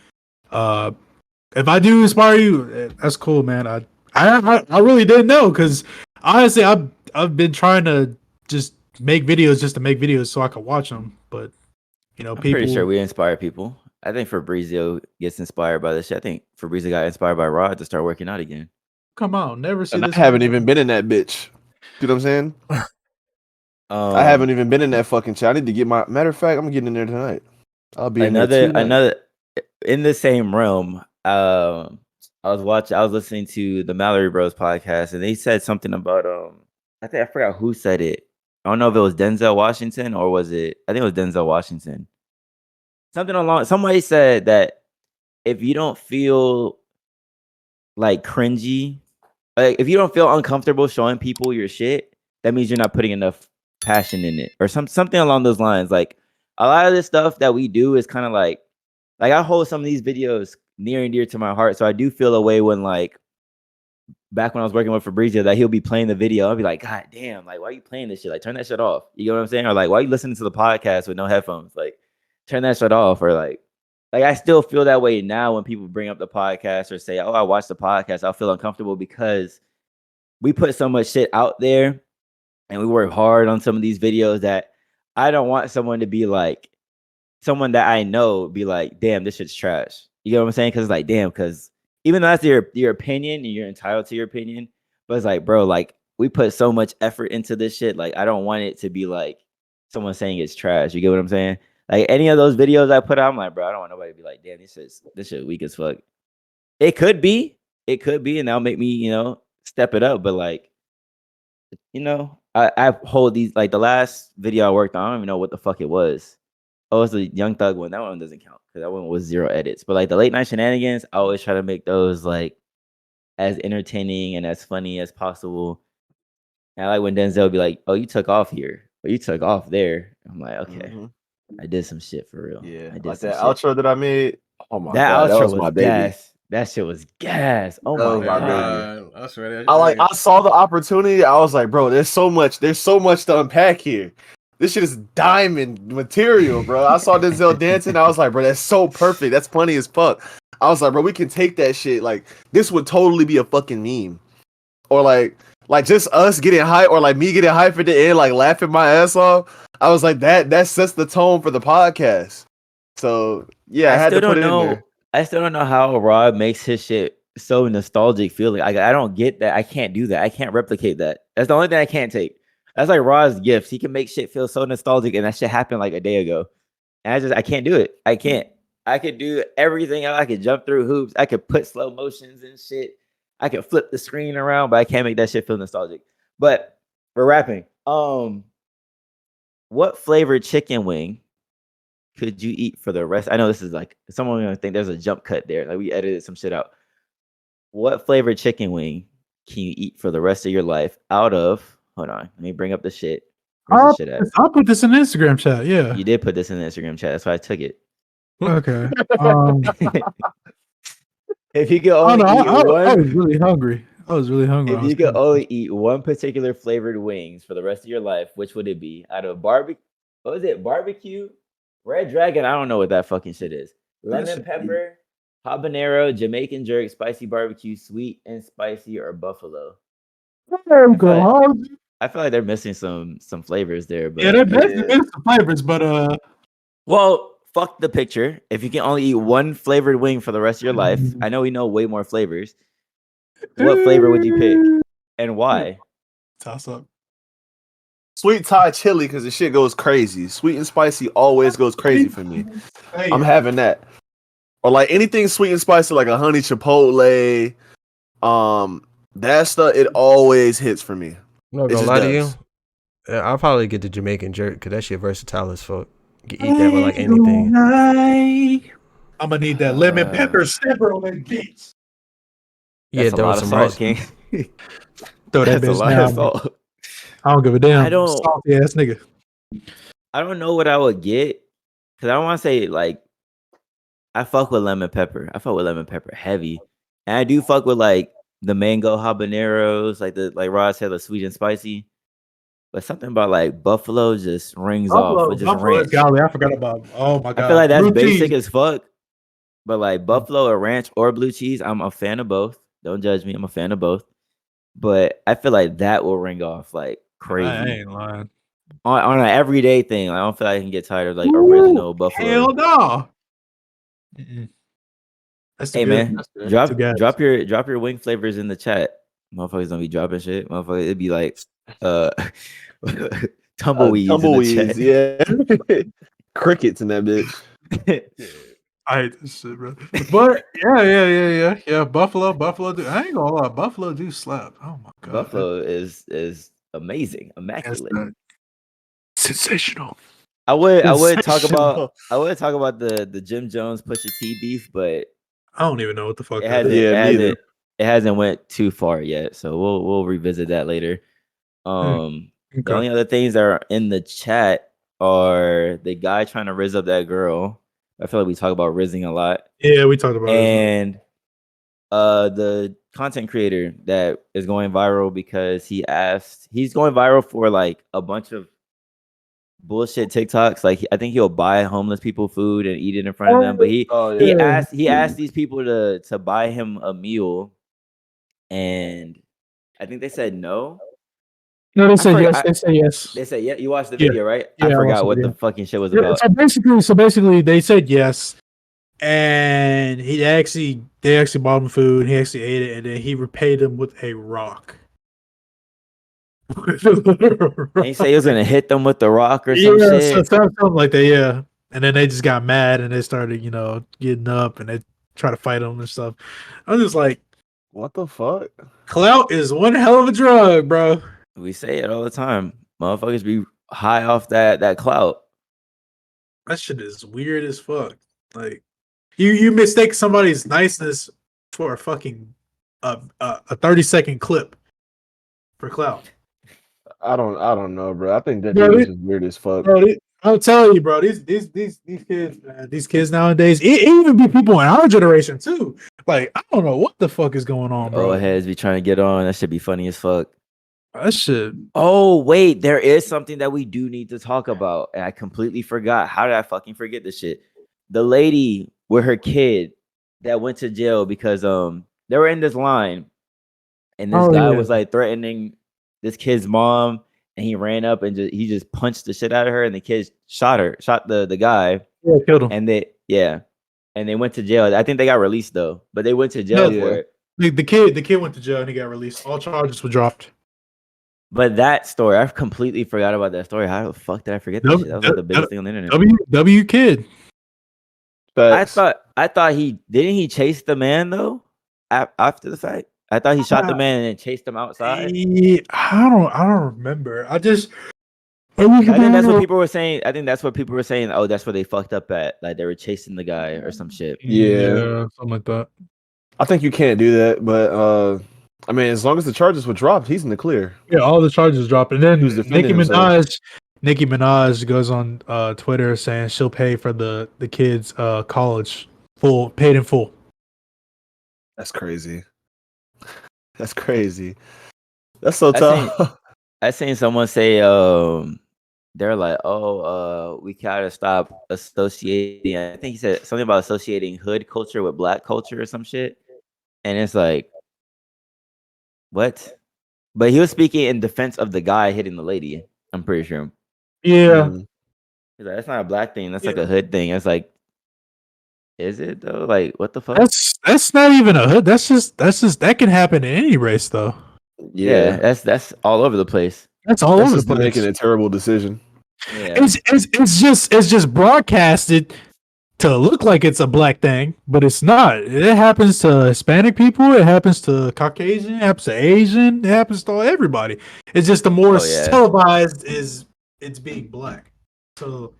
If I do inspire you, that's cool, man. I really didn't know because honestly, I've been trying to just make videos just to make videos so I could watch them. But you know, I'm pretty sure we inspire people. I think Fabrizio gets inspired by this shit. I think Fabrizio got inspired by Rod to start working out again. Come on, never see and this. I haven't even been in that bitch. You know what I'm saying? I haven't even been in that fucking chat. I need to get my matter of fact. I'm getting in there tonight. I'll be another in the same realm. I was listening to the Mallory Bros podcast, and they said something about I forgot who said it. I don't know if it was Denzel Washington or was it? I think it was Denzel Washington. Somebody said that if you don't feel like cringy, like if you don't feel uncomfortable showing people your shit, that means you're not putting enough passion in it or something along those lines. Like a lot of this stuff that we do is kind of like I hold some of these videos near and dear to my heart. So I do feel a way when like back when I was working with Fabrizio that he'll be playing the video. I'll be like, God damn, like why are you playing this shit? Like turn that shit off. You know what I'm saying? Or like why are you listening to the podcast with no headphones? Like turn that shit off. Or like I still feel that way now when people bring up the podcast or say, oh, I watched the podcast. I'll feel uncomfortable because we put so much shit out there and we work hard on some of these videos that I don't want someone to be like, someone that I know be like, damn, this shit's trash. You know what I'm saying? Because it's like, damn, because even though that's your opinion and you're entitled to your opinion, but it's like, bro, like we put so much effort into this shit. Like, I don't want it to be like someone saying it's trash. You get what I'm saying? Like any of those videos I put out, I'm like, bro, I don't want nobody to be like, damn, this shit weak as fuck. It could be, and that'll make me, you know, step it up. But like, you know, I hold these, like the last video I worked on, I don't even know what the fuck it was. Oh, it's the Young Thug one. That one doesn't count because that one was 0 edits. But like the late night shenanigans, I always try to make those like as entertaining and as funny as possible. And I like when Denzel be like, "Oh, you took off here, or you took off there." I'm like, okay, I did some shit for real. Yeah, I did like some that shit. outro that I made. Oh my That god, that outro was my baby. gas. That shit was gas. Oh That my was my god. baby. I swear. I saw the opportunity. I was like, bro, there's so much to unpack here. This shit is diamond material, bro. I saw Denzel dancing. I was like, bro, that's so perfect. That's funny as fuck. I was like, bro, we can take that shit. Like, this would totally be a fucking meme. Or like just us getting hype, or like me getting hype at the end, like laughing my ass off. I was like, that sets the tone for the podcast. So yeah, I had to put it in there. I still don't know how Rob makes his shit so nostalgic feeling. I don't get that. I can't do that. I can't replicate that. That's the only thing I can't take. That's like Rob's gifts. He can make shit feel so nostalgic, and that shit happened like a day ago. And I can't do it. I can't. I could do everything else. I could jump through hoops. I could put slow motions and shit. I could flip the screen around, but I can't make that shit feel nostalgic. But we're rapping. What flavored chicken wing could you eat for the rest? I know this is like someone gonna think there's a jump cut there. Like we edited some shit out. What flavored chicken wing can you eat for the rest of your life out of? Hold on, let me bring up the shit. Where's the shit at? I'll put this in the Instagram chat. Yeah. You did put this in the Instagram chat. That's why I took it. Okay. If you could only eat one, I was really hungry. If you could only eat one particular flavored wings for the rest of your life, which would it be? Out of barbecue, what was it? Barbecue, Red Dragon. I don't know what that fucking shit is. Lemon pepper, habanero, Jamaican jerk, spicy barbecue, sweet and spicy, or buffalo. I feel like they're missing some flavors there. But yeah, they're missing some flavors, but well, fuck the picture. If you can only eat one flavored wing for the rest of your life, I know we know way more flavors. What flavor would you pick and why? Toss up. Sweet Thai chili, because the shit goes crazy. Sweet and spicy always goes crazy for me. I'm having that. Or like anything sweet and spicy, like a honey chipotle, that stuff, it always hits for me. I'm not gonna lie to you. I'll probably get the Jamaican jerk because that shit versatile as fuck. You can eat that with like anything. I'm gonna need that lemon pepper snapper on that bitch. Yeah, that's a lot of salt, King. Throw that bitch down. Salt. I don't give a damn. Salty ass nigga. I don't know what I would get because I don't want to say like I fuck with lemon pepper. I fuck with lemon pepper heavy, and I do fuck with like the mango habaneros, like Rod said, the sweet and spicy. But something about like buffalo just rings off with just ranch. Golly, I forgot about. Oh my god! I feel like that's blue basic cheese. As fuck. But like buffalo or ranch or blue cheese, I'm a fan of both. Don't judge me. I'm a fan of both. But I feel like that will ring off like crazy. I ain't lying. On an everyday thing, I don't feel like I can get tired of like original buffalo. Hell no. Hey man, drop your wing flavors in the chat. Motherfuckers don't be dropping shit. Motherfuckers, it'd be like tumbleweeds. Tumbleweeds, yeah. Crickets in that bitch. I hate this shit, bro. But yeah. Buffalo. I ain't gonna lie, buffalo do slap. Oh my god, buffalo is amazing, immaculate, sensational. I would talk about the Jim Jones Pusha T beef, but I don't even know what the fuck it hasn't went too far yet, so we'll revisit that later. Okay. The only other things that are in the chat are the guy trying to rizz up that girl. I feel like we talk about rizzing a lot. Yeah, we talked about it. And the content creator that is going viral because he's going viral for like a bunch of bullshit TikToks. Like I think he'll buy homeless people food and eat it in front of them. But he asked these people to buy him a meal, and I think they said no. No, they said yes. They said yes. They said yeah. You watched the video, right? Yeah, I forgot what the fucking shit was about. So basically, they said yes, and they actually bought him food. He actually ate it, and then he repaid them with a rock. And he said he was gonna hit them with the rock or some shit. Something like that. Yeah, and then they just got mad and they started, getting up and they try to fight him and stuff. I'm just like, what the fuck? Clout is one hell of a drug, bro. We say it all the time. Motherfuckers be high off that clout. That shit is weird as fuck. Like you mistake somebody's niceness for a fucking a 30-second clip for clout. I don't know, bro. I think that Bro, dude is just weird as fuck. I'm telling you, bro. These kids, man, these kids nowadays, it even be people in our generation too. Like I don't know what the fuck is going on, bro. Old heads be trying to get on. That should be funny as fuck. That shit. Oh, wait, there is something that we do need to talk about. And I completely forgot. How did I fucking forget this shit? The lady with her kid that went to jail because they were in this line and this guy was like threatening this kid's mom, and he ran up and he just punched the shit out of her, and the kid shot the guy. Yeah, killed him. And they went to jail. I think they got released though, but they went to jail for it. The kid went to jail and he got released. All charges were dropped. But that story, I completely forgot about that story. How the fuck did I forget that shit? That was like the biggest thing on the internet. W kid. I thought he chase the man though after the fact. I thought he shot the man and then chased him outside. I don't remember. I think that's what people were saying. I think that's what people were saying. Oh, that's where they fucked up at. Like they were chasing the guy or some shit. Yeah, something like that. I think you can't do that, but I mean, as long as the charges were dropped, he's in the clear. Yeah, all the charges dropped, and then Who's defending Nicki Minaj goes on Twitter saying she'll pay for the kids' college paid in full. That's crazy. That's crazy. That's so tough. I seen someone say they're like, oh, we gotta stop associating. I think he said something about associating hood culture with black culture or some shit. And it's like, what? But he was speaking in defense of the guy hitting the lady. I'm pretty sure. Yeah. He's like, that's not a black thing. That's like a hood thing. It's like, is it though? Like, what the fuck? That's not even a hood. That's just that can happen in any race though. Yeah, that's all over the place. That's all over the place. Making a terrible decision. Yeah. It's just broadcasted to look like it's a black thing, but it's not. It happens to Hispanic people. It happens to Caucasian. It happens to Asian. It happens to everybody. It's just the more televised it's being black. So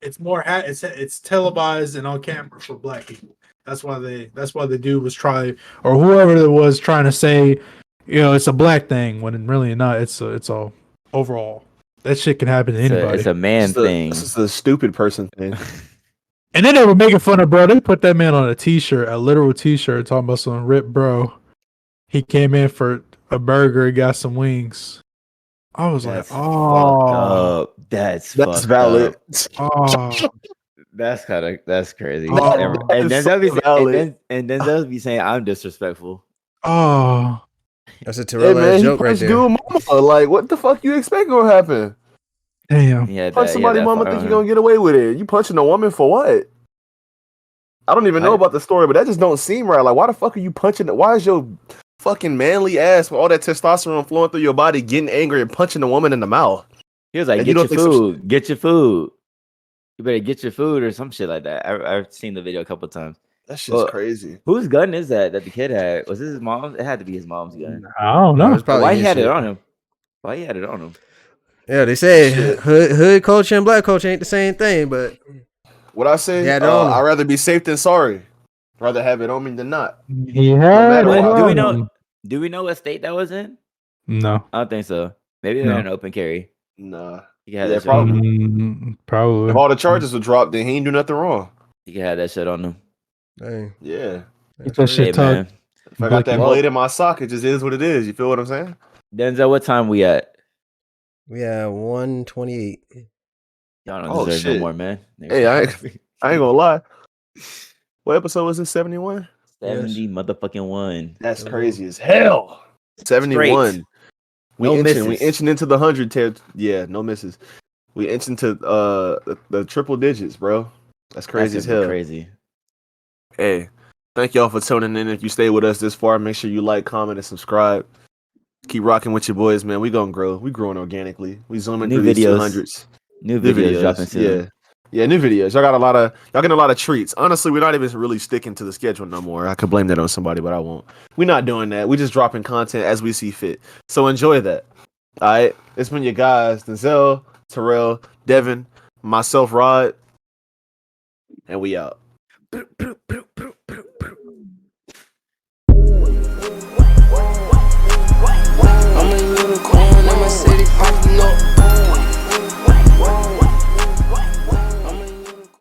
it's more it's televised and on camera for black people. That's why the dude was trying, or whoever it was trying to say, it's a black thing when really not. It's all overall. That shit can happen to anybody. It's a man thing. This is a stupid person thing. And then they were making fun of bro. They put that man on a t-shirt, a literal t-shirt, talking about some rip bro. He came in for a burger, got some wings. I was that's like, oh, that's valid. Oh, that's crazy. Oh, and then they'll be saying I'm disrespectful. Oh, that's a Terrell joke right there. Mama. Like, what the fuck you expect gonna happen? Damn. Yeah, punch somebody, mama, think you're gonna get away with it. You punching a woman for what? I don't even know about the story, but that just don't seem right. Like, why the fuck are you punching? Why is your fucking manly ass with all that testosterone flowing through your body getting angry and punching a woman in the mouth? He was like, get your food. Get your food. You better get your food or some shit like that. I've seen the video a couple of times. That shit's crazy. Whose gun is that the kid had? Was this his mom's? It had to be his mom's gun. I don't know. Why he had it on him? Why he had it on him? Yeah, they say hood culture and black culture ain't the same thing, but what I say, I'd rather be safe than sorry. Rather have it on me than not. Yeah. Do we know what state that was in? No, I don't think so. Maybe they're in open carry. Nah. You can have probably. Probably. If all the charges were dropped, then he ain't do nothing wrong. You can have that shit on them. Dang. Yeah. Get that shit tugged. If I got that blade in my sock, it just is what it is. You feel what I'm saying? Denzel, what time we at? We at 1:28. Y'all don't deserve no more, man. Hey, I ain't gonna lie. What episode was this? 71? 70 motherfucking one. That's crazy as hell. 71. We inching into the 100. Yeah, no misses. We inch into the triple digits, bro. That's crazy as hell. Crazy. Hey, thank y'all for tuning in. If you stay with us this far, make sure you like, comment, and subscribe. Keep rocking with your boys, man. We gonna grow. We growing organically. We zooming through these 200s. New videos dropping soon. Yeah, new videos. Y'all getting a lot of treats. Honestly, we're not even really sticking to the schedule no more. I could blame that on somebody, but I won't. We're not doing that. We're just dropping content as we see fit. So enjoy that. All right. It's been your guys, Denzel, Terrell, Devin, myself, Rod. and we out.